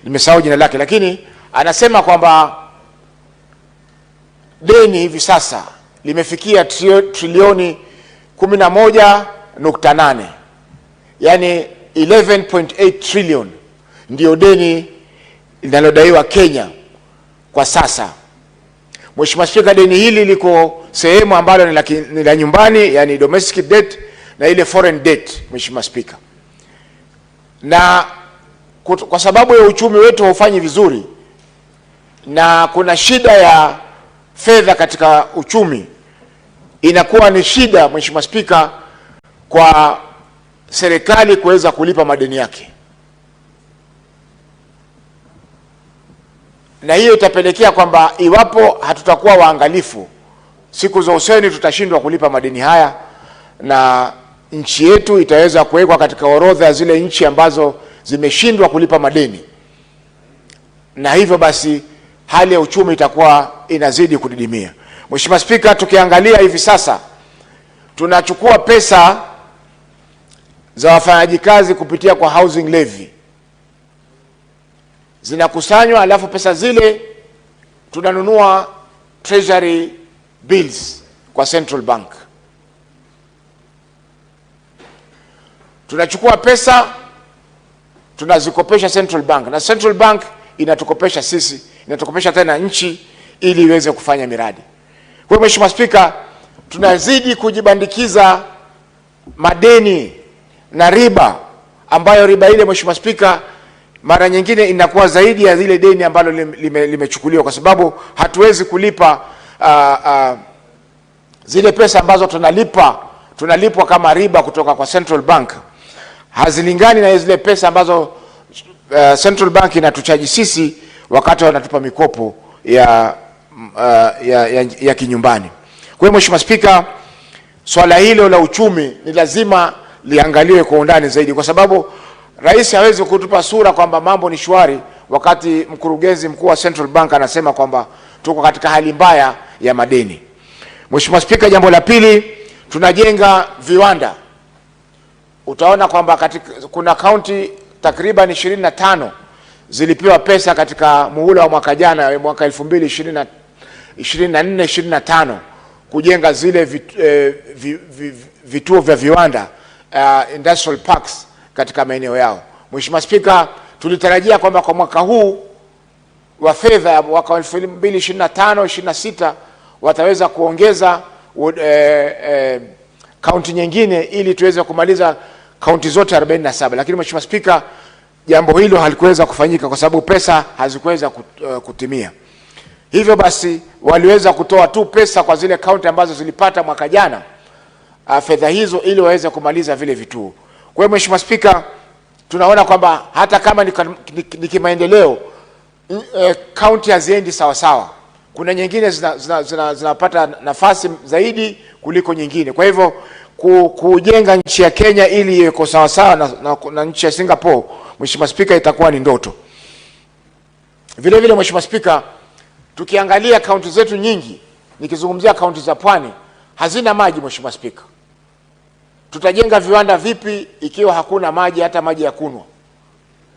nimesahau jina lake, lakini anasema kwamba deni hivi sasa limefikia trilioni 11.8, yani 11.8 trillion ndio deni linalodaiwa Kenya kwa sasa. Mheshimiwa Spika, deni hili liko sehemu ambalo ni la nyumbani, yani domestic debt, na ile foreign debt Mheshimiwa Spika. Na kwa sababu ya uchumi wetu haufanyi vizuri na kuna shida ya fedha katika uchumi, inakuwa ni shida Mheshimiwa Spika kwa serikali kuweza kulipa madeni yake, na hiyo itapelekea kwamba iwapo hatutakuwa waangalifu, siku za usoni tutashindwa kulipa madeni haya, na nchi yetu itaweza kuwekwa katika orodha ya zile nchi ambazo zimeshindwa kulipa madeni, na hivyo basi hali ya uchumi itakuwa inazidi kudidimia. Mheshimiwa Spika, tukiangalia hivi sasa tunachukua pesa za wafanyaji kazi kupitia kwa housing levy, zinakusanywa, alafu pesa zile tunanunua treasury bills kwa Central Bank. Tunachukua pesa tunazikopesha Central Bank, na Central Bank inatukopesha sisi, inatukopesha tena nchi ili iweze kufanya miradi. Kwa Mheshimiwa Spika, tunazidi kujibandikiza madeni na riba, ambayo riba ile Mheshimiwa Spika mara nyingine inakuwa zaidi ya zile deni ambalo limechukuliwa, kwa sababu hatuwezi kulipa zile pesa ambazo tunalipwa kama riba kutoka kwa Central Bank, hazilingani na zile pesa ambazo Central Bank inatuchaji sisi wakati wanatupa mikopo ya kinyumbani. Kwa hiyo Mheshimiwa Spika, swala hilo la uchumi ni lazima liangaliwe kwa undani zaidi, kwa sababu rais hawezi kutupa sura kwamba mambo ni shwari wakati mkurugenzi mkuu wa Central Bank anasema kwamba tuko katika hali mbaya ya madeni. Mheshimiwa Spika, jambo la pili, tunajenga viwanda. Utaona kwamba kuna kaunti takriban 25 zilipewa pesa katika muhula wa mwaka jana, mwaka 2024-25 kujenga zile vituo vya viwanda, industrial parks katika maeneo yao. Mheshimiwa Spika, tulitarajia kwamba kwa mwaka huu wa fedha mwaka 2025-26 wataweza kuongeza kaunti nyingine ili tuweze kumaliza kaunti zote 47, lakini Mheshimiwa Spika, jambo hilo halikuweza kufanyika kwa sababu pesa hazikuweza kutimia. Hivyo basi waliweza kutoa tu pesa kwa zile kaunti ambazo zilipata mwaka jana fedha hizo ili waweze kumaliza vile vituo. Kwa hiyo Mheshimiwa Spika, tunaona kwamba hata kama ni kimaendeleo, kaunti haziendi sawa sawa. Kuna nyingine zinapata nafasi zaidi kuliko nyingine. Kwa hivyo kujenga nchi ya Kenya ili iwe sawa sawa na nchi ya Singapore, Mheshimiwa Spika, itakuwa ni ndoto. Vile vile Mheshimiwa Spika, Tukiangalia kaunti zetu nyingi, nikizungumzia kaunti za pwani, hazina maji Mheshimiwa Spika. Tutajenga viwanda vipi ikiwa hakuna maji, hata maji ya kunywa?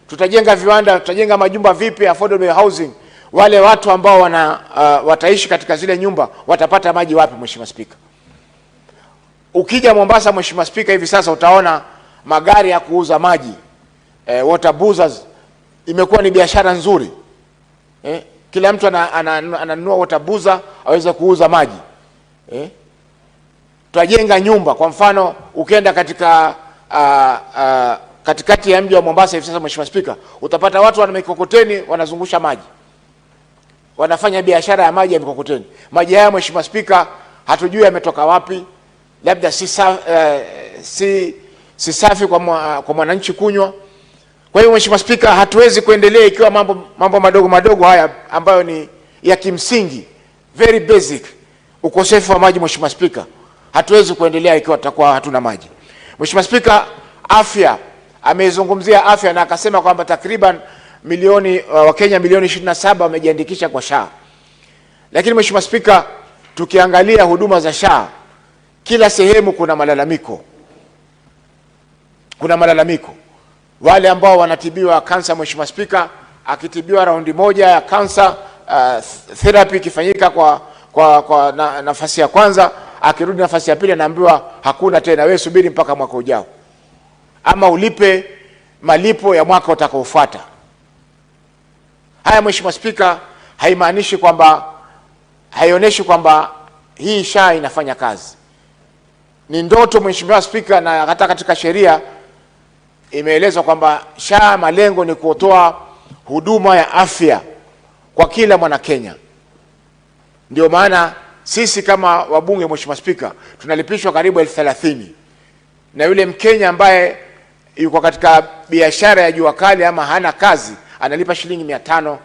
Tutajenga viwanda, tutajenga majumba vipi, affordable housing? Wale watu ambao wataishi katika zile nyumba watapata maji wapi Mheshimiwa Spika? Ukija Mombasa Mheshimiwa Spika, hivi sasa utaona magari ya kuuza maji, water boozers, imekuwa ni biashara nzuri. Kila mtu ananunua water boozer aweze kuuza maji. Tutajenga nyumba, kwa mfano ukienda katika katikati ya mji wa Mombasa hivi sasa Mheshimiwa Spika, utapata watu wana mikokoteni wanazungusha maji, wanafanya biashara ya maji ya mikokoteni. Maji haya Mheshimiwa Spika, hatujui yametoka wapi, labda si safi kwa mwananchi kunywa. Kwa hiyo Mheshimiwa Spika, hatuwezi kuendelea ikiwa mambo madogo madogo haya ambayo ni ya kimsingi, very basic, ukosefu wa maji Mheshimiwa Spika, hatuwezi kuendelea ikiwa tutakuwa hatuna maji. Mheshimiwa Spika, afya, amezungumzia afya na akasema kwamba takriban Wakenya milioni 27 wamejiandikisha kwa SHA. Lakini Mheshimiwa Spika, tukiangalia huduma za SHA, kila sehemu kuna malalamiko. Kuna malalamiko. Wale ambao wanatibiwa kansa Mheshimiwa Spika, akitibiwa raundi moja ya kansa, therapy ikifanyika kwa nafasi ya kwanza, akirudi nafasi ya pili anaambiwa hakuna tena, wewe subiri mpaka mwaka ujao, ama ulipe malipo ya mwaka utakaofuata. Haya Mheshimiwa Spika, haimaanishi kwamba, haionyeshi kwamba hii SHA inafanya kazi. Ni ndoto Mheshimiwa Spika, na hata katika sheria imeelezwa kwamba SHA malengo ni kutoa huduma ya afya kwa kila mwana Kenya. Ndio maana sisi kama wabunge Mheshimiwa Spika, tunalipishwa karibu 30,000, na yule Mkenya ambaye yuko katika biashara ya jua kali ama hana kazi analipa shilingi 500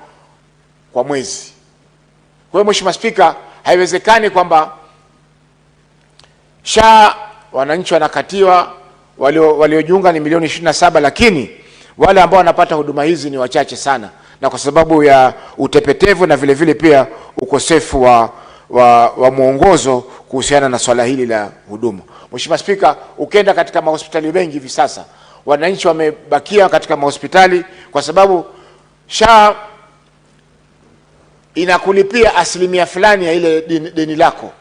kwa mwezi. Kwa hiyo Mheshimiwa Spika, haiwezekani kwamba SHA wananchi wanakatiwa, waliojiunga ni milioni 27, lakini wale ambao wanapata huduma hizi ni wachache sana, na kwa sababu ya utepetevu na vile vile pia ukosefu wa mwongozo kuhusiana na swala hili la huduma. Mheshimiwa Spika, ukienda katika mahospitali mengi hivi sasa, wananchi wamebakia katika mahospitali kwa sababu SHA inakulipia asilimia fulani ya ile deni lako.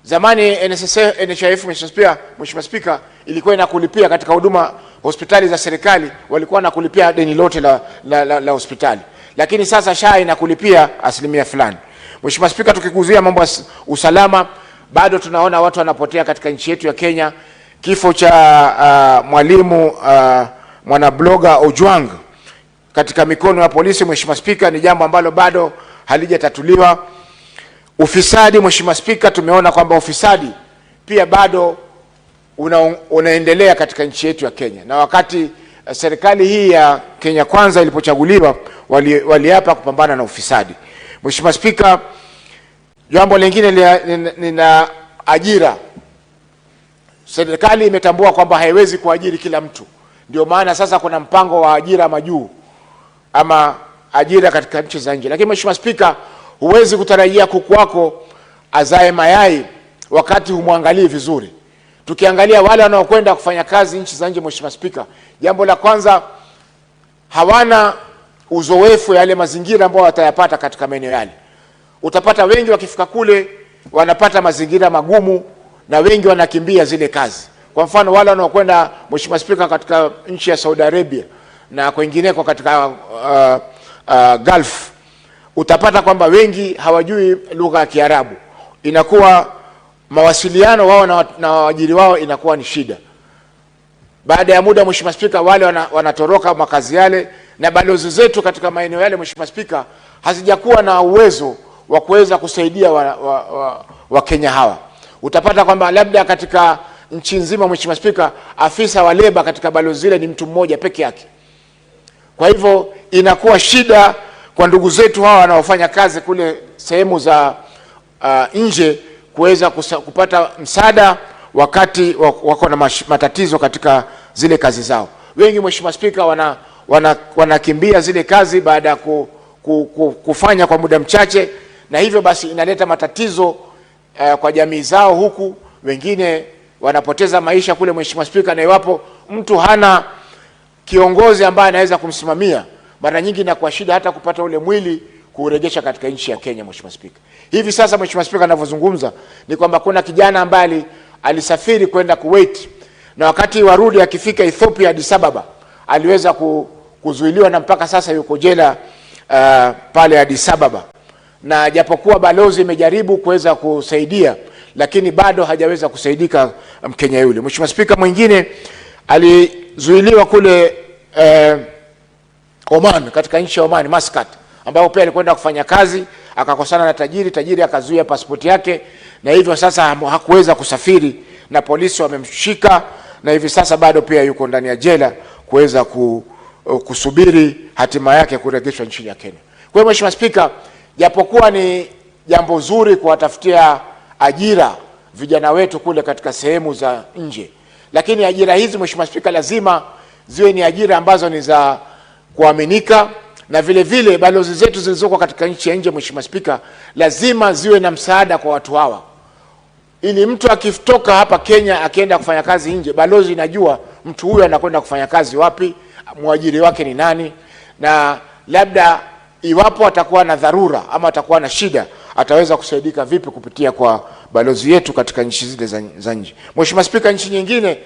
Zamani NHIF Mheshimiwa Spika, ilikuwa inakulipia katika huduma hospitali za serikali, walikuwa nakulipia deni lote la hospitali, lakini sasa SHA inakulipia asilimia fulani. Mheshimiwa Spika, tukiguzia mambo ya usalama, bado tunaona watu wanapotea katika nchi yetu ya Kenya. Kifo cha mwalimu mwanabloga Ojwang katika mikono ya polisi Mheshimiwa Spika, ni jambo ambalo bado halijatatuliwa. Ufisadi Mheshimiwa Spika, tumeona kwamba ufisadi pia bado unaendelea katika nchi yetu ya Kenya, na wakati serikali hii ya Kenya Kwanza ilipochaguliwa waliapa kupambana na ufisadi. Mheshimiwa Spika, jambo lingine lina ajira. Serikali imetambua kwamba haiwezi kuajiri kila mtu, ndio maana sasa kuna mpango wa ajira majuu ama ajira katika nchi za nje. Lakini Mheshimiwa Spika, huwezi kutarajia kuku wako azae mayai wakati humwangalii vizuri. Tukiangalia wale wanaokwenda kufanya kazi nchi za nje Mheshimiwa Spika, jambo la kwanza, hawana uzoefu yale mazingira ambayo watayapata katika maeneo yale. Utapata wengi wakifika kule wanapata mazingira magumu, na wengi wanakimbia zile kazi. Kwa mfano wale wanaokwenda Mheshimiwa Spika katika nchi ya Saudi Arabia na kwingineko katika Gulf, utapata kwamba wengi hawajui lugha ya Kiarabu. Inakuwa mawasiliano wao na waajiri wao inakuwa ni shida. Baada ya muda Mheshimiwa Spika, wale wanatoroka makazi yale, na balozi zetu katika maeneo yale Mheshimiwa Spika hazijakuwa na uwezo wa kuweza kusaidia wa Kenya hawa. Utapata kwamba labda katika nchi nzima Mheshimiwa Spika, afisa wa leba katika balozi zile ni mtu mmoja peke yake. Kwa hivyo inakuwa shida kwa ndugu zetu hawa wanaofanya kazi kule sehemu za nje kuweza kupata msaada wakati wako na matatizo katika zile kazi zao. Wengi Mheshimiwa Spika wanakimbia zile kazi baada ya kufanya kwa muda mchache, na hivyo basi inaleta matatizo kwa jamii zao, huku wengine wanapoteza maisha kule, Mheshimiwa Spika. Na iwapo mtu hana kiongozi ambaye anaweza kumsimamia, mara nyingi inakuwa shida hata kupata ule mwili kuurejesha katika nchi ya Kenya, Mheshimiwa Spika. Hivi sasa, Mheshimiwa Spika, ninavyozungumza ni kwamba kuna kijana ambaye alisafiri kwenda Kuwait, na wakati warudi akifika Ethiopia, Addis Ababa, aliweza kuzuiliwa na mpaka sasa yuko jela pale Addis Ababa. Na japokuwa balozi imejaribu kuweza kusaidia, lakini bado hajaweza kusaidika Mkenya yule. Mheshimiwa Spika, mwingine alizuiliwa kule Oman, katika nchi ya Oman, Muscat, ambao pia alikwenda kufanya kazi, akakosana na tajiri akazuia pasipoti yake, na hivyo sasa hakuweza kusafiri, na polisi wamemshika, na hivi sasa bado pia yuko ndani ya jela kuweza kusubiri hatima yake kurejeshwa nchini ya Kenya. Kwa hiyo Mheshimiwa Spika, japokuwa ni jambo zuri kuwatafutia ajira vijana wetu kule katika sehemu za nje, lakini ajira hizi, Mheshimiwa Spika, lazima ziwe ni ajira ambazo ni za kuaminika, na vile vile balozi zetu zilizoko katika nchi ya nje, Mheshimiwa Spika, lazima ziwe na msaada kwa watu hawa, ili mtu akitoka hapa Kenya akienda kufanya kazi nje, balozi inajua mtu huyu anakwenda kufanya kazi wapi, mwajiri wake ni nani, na labda iwapo atakuwa na dharura ama atakuwa na shida, ataweza kusaidika vipi kupitia kwa balozi yetu katika nchi zile za nje. Mheshimiwa Spika, nchi nyingine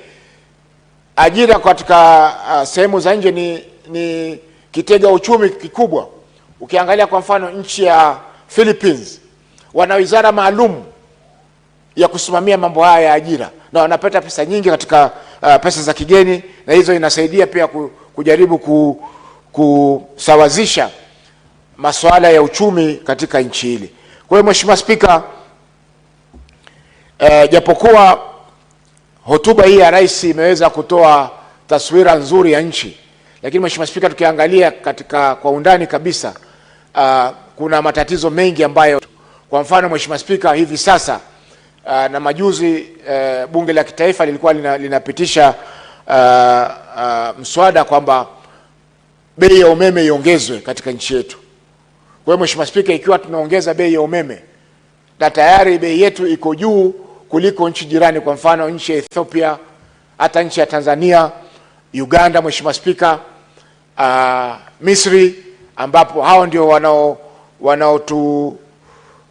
ajira katika sehemu za nje ni kitega uchumi kikubwa. Ukiangalia kwa mfano nchi ya Philippines, wana wizara maalum ya kusimamia mambo haya ya ajira, na wanapata pesa nyingi katika pesa za kigeni, na hizo inasaidia pia kujaribu kusawazisha masuala ya uchumi katika nchi hili. Kwa hiyo Mheshimiwa Spika, japokuwa hotuba hii ya rais imeweza kutoa taswira nzuri ya nchi, lakini Mheshimiwa Spika, tukiangalia kwa undani kabisa, kuna matatizo mengi ambayo, kwa mfano Mheshimiwa Spika, hivi sasa na majuzi bunge la kitaifa lilikuwa linapitisha mswada kwamba bei ya umeme iongezwe katika nchi yetu. Kwa hiyo Mheshimiwa Spika, ikiwa tunaongeza bei ya umeme na tayari bei yetu iko juu kuliko nchi jirani, kwa mfano nchi ya Ethiopia, hata nchi ya Tanzania, Uganda, Mheshimiwa Spika, Misri, ambapo hao ndio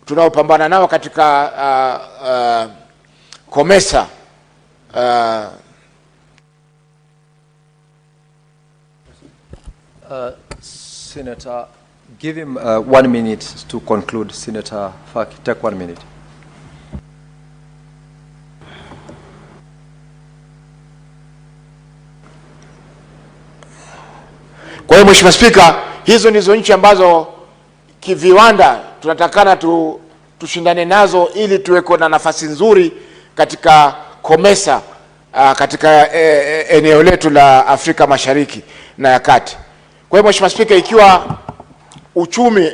tunaopambana nao katika COMESA.
Senator, give him 1 minute to conclude. Senator Faki, take 1 minute.
Kwa hiyo Mheshimiwa Spika, hizo ndizo nchi ambazo kiviwanda tunatakana tushindane nazo ili tuweko na nafasi nzuri katika COMESA katika eneo letu la Afrika Mashariki na ya Kati. Kwa hiyo Mheshimiwa Spika, ikiwa uchumi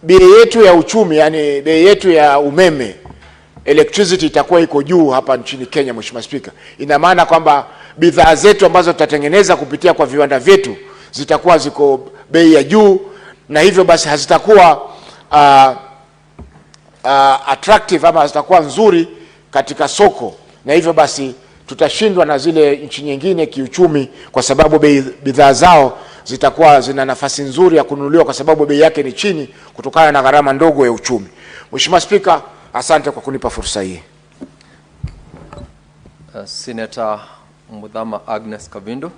bei yetu ya uchumi, yani bei yetu ya umeme, electricity, itakuwa iko juu hapa nchini Kenya, Mheshimiwa Spika, ina maana kwamba bidhaa zetu ambazo tutatengeneza kupitia kwa viwanda vyetu zitakuwa ziko bei ya juu, na hivyo basi hazitakuwa attractive ama hazitakuwa nzuri katika soko, na hivyo basi tutashindwa na zile nchi nyingine kiuchumi, kwa sababu bidhaa zao zitakuwa zina nafasi nzuri ya kununuliwa kwa sababu bei yake ni chini kutokana na gharama ndogo ya uchumi. Mheshimiwa Spika, asante kwa kunipa fursa hii.
Senator Mudhama Agnes Kavindo.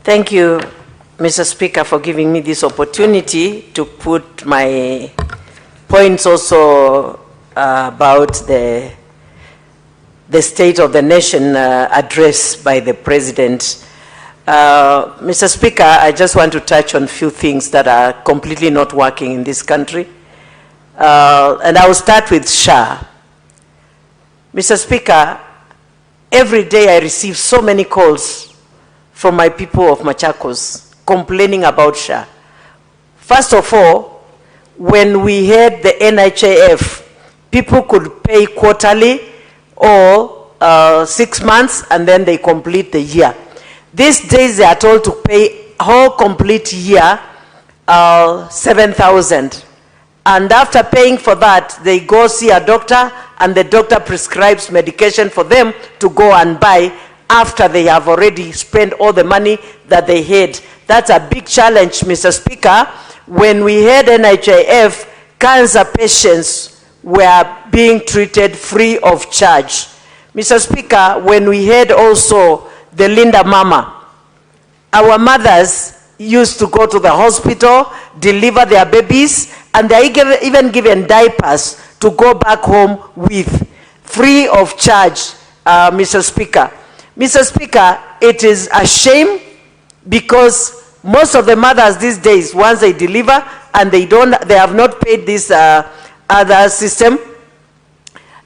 Thank you, Mr. Speaker, for giving me this opportunity to put my points also about the State of the Nation address by the President. Mr. Speaker, I just want to touch on a few things that are completely not working in this country. And I will start with SHA. Mr. Speaker, every day I receive so many calls from my people of Machakos complaining about SHA. First of all, when we had the NHIF, people could pay quarterly or
6 months and then they complete the year. These days they are told to pay whole complete year 7,000. And after paying for that, they go see a doctor and the doctor prescribes medication for them to go and buy after they have already spent all the money that they had. That's a big challenge, Mr. Speaker. When we had NHIF, cancer patients were being treated free of charge. Mr. Speaker, when we had also the Linda Mama, our mothers used to go to the hospital, deliver their babies, and they even given diapers to go back home with, free of charge, Mr. Speaker. Mr. Speaker, it is a shame because most of the mothers these days, once they deliver and they have not paid this other system,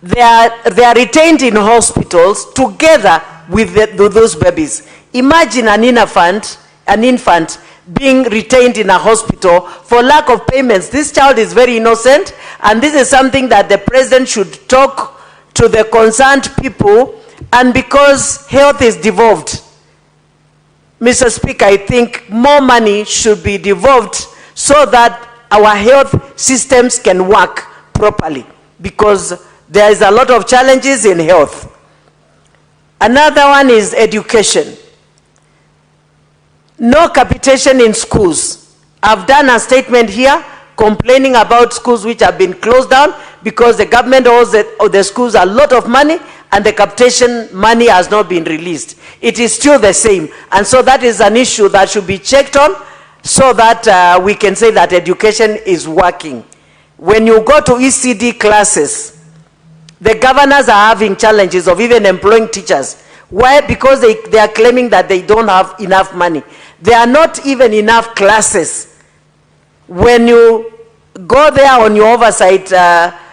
they are retained in hospitals together with those babies. Imagine an infant being retained in a hospital for lack of payments. This child is very innocent, and this is something that the president should talk to the concerned people. And because health is devolved, Mr. Speaker, I think more money should be devolved so that our health systems can work properly, because there is a lot of challenges in health. Another one is education. No capitation in schools. I've done a statement here complaining about schools which have been closed down because the government owes the schools a lot of money and the capitation money has not been released. It is still the same. And so that is an issue that should be checked on so that we can say that education is working. When you go to ECD classes, the governors are having challenges of even employing teachers. Why? Because they are claiming that they don't have enough money. There are not even enough classes. When you go there on your oversight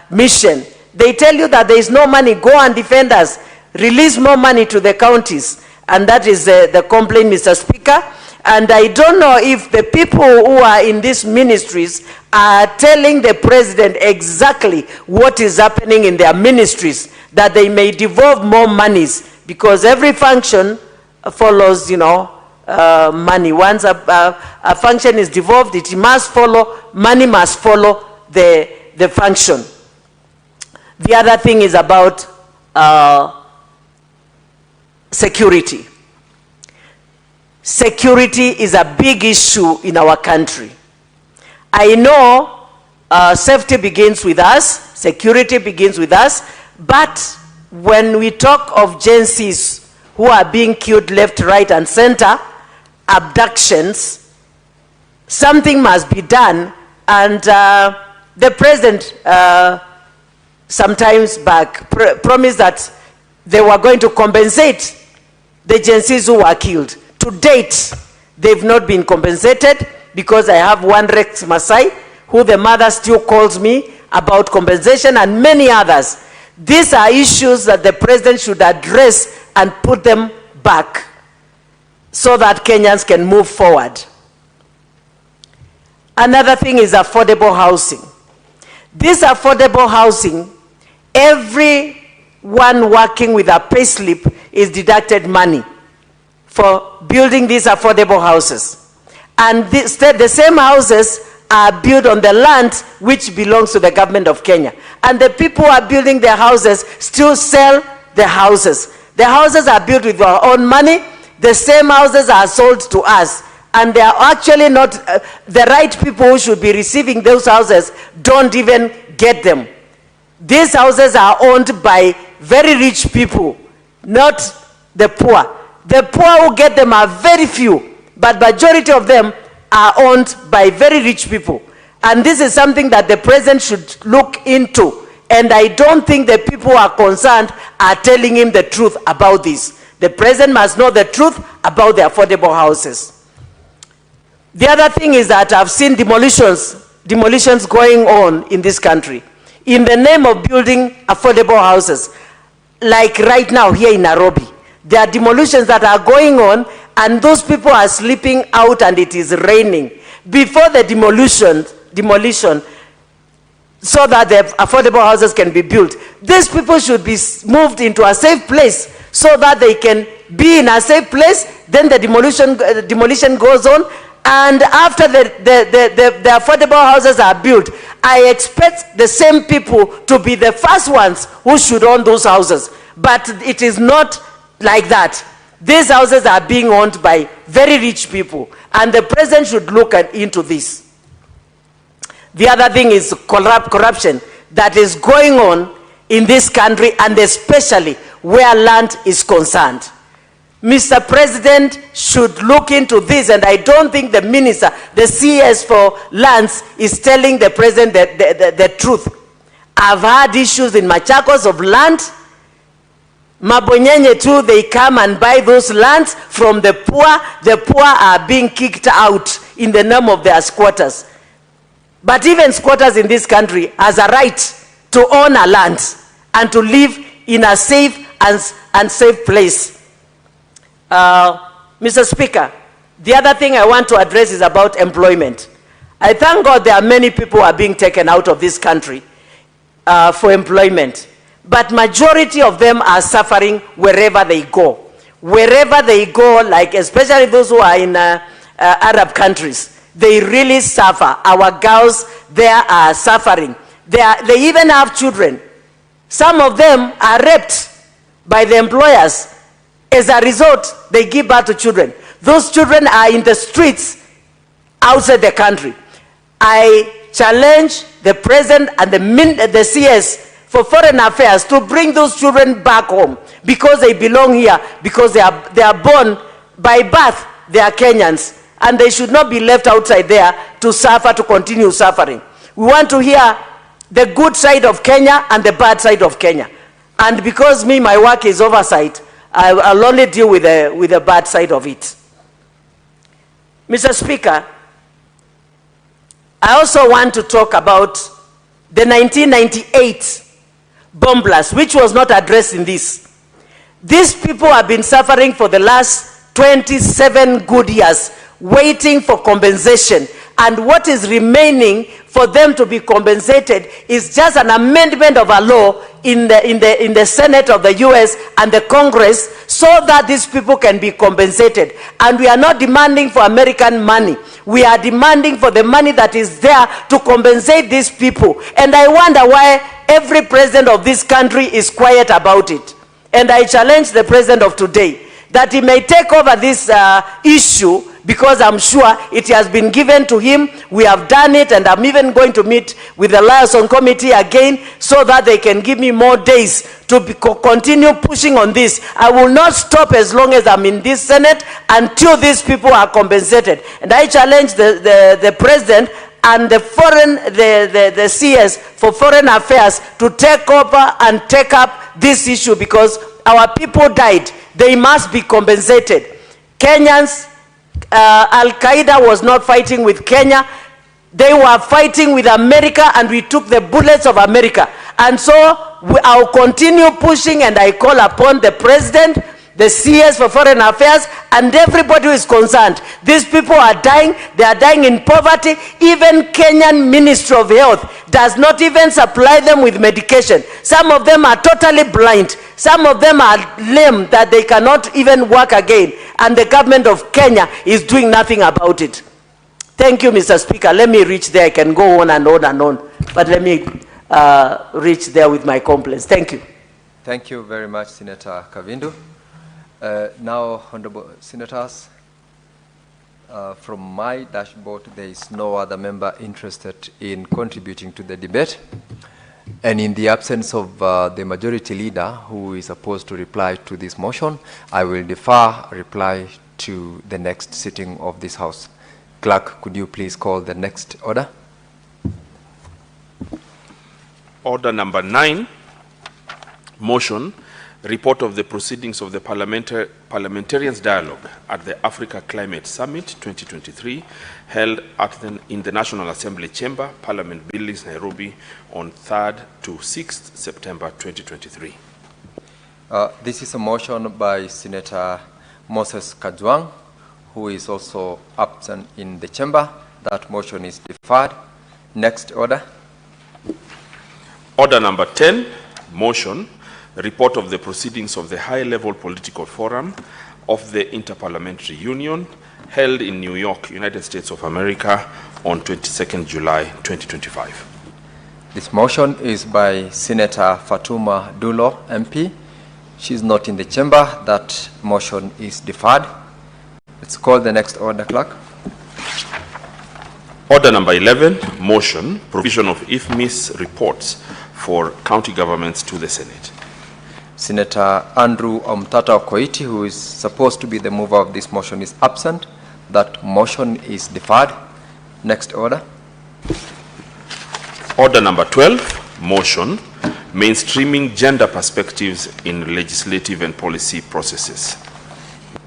mission, they tell you that there is no money. Go and defend us. Release more money to the counties. And that is the complaint, Mr. Speaker. And I don't know if the people who are in these ministries are telling the president exactly what is happening in their ministries, that they may devolve more monies, because every function follows, money. Once a function is devolved, it must follow, money must follow the function. The other thing is about security. Security is a big issue in our country. I know safety begins with us, security begins with us, but when we talk of Gen Zs who are being killed left, right, and center, abductions, something must be done. And the president sometimes back promised that they were going to compensate the Gen Zs who were killed. To date, they've not been compensated, because I have one Rex Masai who the mother still calls me about compensation, and many others. These are issues that the president should address and put them back so that Kenyans can move forward. Another thing is affordable housing. This affordable housing, everyone working with a payslip is deducted money for building these affordable houses. And the same houses are built on the land which belongs to the government of Kenya. And the people who are building their houses still sell the houses. The houses are built with our own money. The same houses are sold to us. And they are actually not, the right people who should be receiving those houses don't even get them. These houses are owned by very rich people, not the poor. The poor who get them are very few, but majority of them are owned by very rich people. And this is something that the president should look into. And I don't think the people who are concerned are telling him the truth about this. The president must know the truth about the affordable houses. The other thing is that I've seen demolitions going on in this country in the name of building affordable houses. Like right now here in Nairobi, there are demolitions that are going on, and those people are sleeping out and it is raining. Before the demolition, so that the affordable houses can be built, These people should be moved into a safe place so that they can be in a safe place. Then the demolition goes on. And after the affordable houses are built, I expect the same people to be the first ones who should own those houses. But it is not like that. These houses are being owned by very rich people, and the president should look into this. The other thing is corruption that is going on in this country, and especially where land is concerned. Mr. President should look into this, and I don't think the minister, the CS for lands, is telling the president the truth. I've had issues in Machakos of land. Mabonyenye too, they come and buy those lands from the poor. The poor are being kicked out in the name of their squatters. But even squatters in this country has a right to own a land and to live in a safe and safe place. Mr. Speaker, the other thing I want to address is about employment. I thank God there are many people who are being taken out of this country for employment. But majority of them are suffering wherever they go. Wherever they go, like especially those who are in Arab countries, they really suffer. Our girls there are suffering. They even have children. Some of them are raped by the employers. As a result, they give birth to children. Those children are in the streets outside the country. I challenge the president and the CS for Foreign Affairs to bring those children back home, because they belong here, because they are born by birth, they are Kenyans, and they should not be left outside there to suffer, to continue suffering. We want to hear the good side of Kenya and the bad side of Kenya. And because my work is oversight, I'll only deal with the bad side of it. Mr. Speaker, I also want to talk about the 1998 bomb blast, which was not addressed in this. These people have been suffering for the last 27 good years, waiting for compensation. And what is remaining for them to be compensated is just an amendment of a law in the Senate of the US and the Congress, so that these people can be compensated. And we are not demanding for American money. We are demanding for the money that is there to compensate these people. And I wonder why every president of this country is quiet about it. And I challenge the president of today that he may take over this issue, because I'm sure it has been given to him. We have done it, and I'm even going to meet with the liaison committee again so that they can give me more days to continue pushing on this. I will not stop as long as I'm in this Senate until these people are compensated. And I challenge the president and the CS for Foreign Affairs to take over and take up this issue, because our people died. They must be compensated. Kenyans, Al-Qaeda was not fighting with Kenya. They were fighting with America, and we took the bullets of America. And so I'll continue pushing, and I call upon the president, the CS for Foreign Affairs, and everybody who is concerned. These people are dying. They are dying in poverty. Even Kenyan Ministry of Health does not even supply them with medication. Some of them are totally blind. Some of them are lame, that they cannot even work again. And the government of Kenya is doing nothing about it. Thank you, Mr. Speaker. Let me reach there. I can go on and on and on. But let me reach there with my complaints. Thank you.
Thank you very much, Senator Kavindu. Now, Honorable Senators, from my dashboard, there is no other member interested in contributing to the debate. And in the absence of the majority leader who is supposed to reply to this motion, I will defer reply to the next sitting of this House. Clerk, could you please call the next order?
Order number 9, motion, report of the proceedings of the Parliamentarians' Dialogue at the Africa Climate Summit 2023, held in the National Assembly Chamber, Parliament Buildings, Nairobi, on 3rd to 6th September 2023.
This is a motion by Senator Moses Kajwang, who is also absent in the chamber. That motion is deferred. Next order.
Order number 10, motion, report of the proceedings of the high-level political forum of the Interparliamentary Union held in New York, United States of America on 22nd July 2025.
This motion is by Senator Fatuma Dulo, MP. She is not in the chamber. That motion is deferred. Let's call the next order, clerk.
Order number 11, motion, provision of IFMIS reports for county governments to the Senate.
Senator Andrew Omtata Okoiti, who is supposed to be the mover of this motion, is absent. That motion is deferred. Next order.
Order number 12, motion, mainstreaming gender perspectives in legislative and policy processes.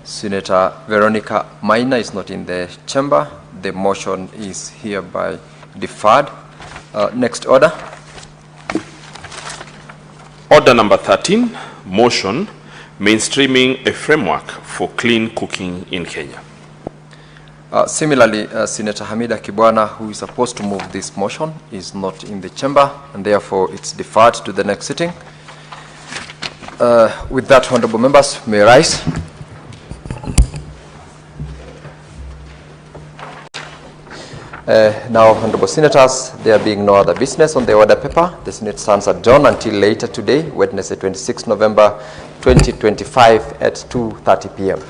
Senator Veronica Maina is not in the chamber. The motion is hereby deferred. Next order.
Order number 13, motion, mainstreaming a framework for clean cooking in Kenya.
Similarly, Senator Hamida Kibwana, who is supposed to move this motion, is not in the chamber, and therefore it's deferred to the next sitting. With that, honorable members may rise. Now, honorable senators, there being no other business on the order paper, the Senate stands adjourned until later today, Wednesday, 26 November 2025 at 2:30 p.m.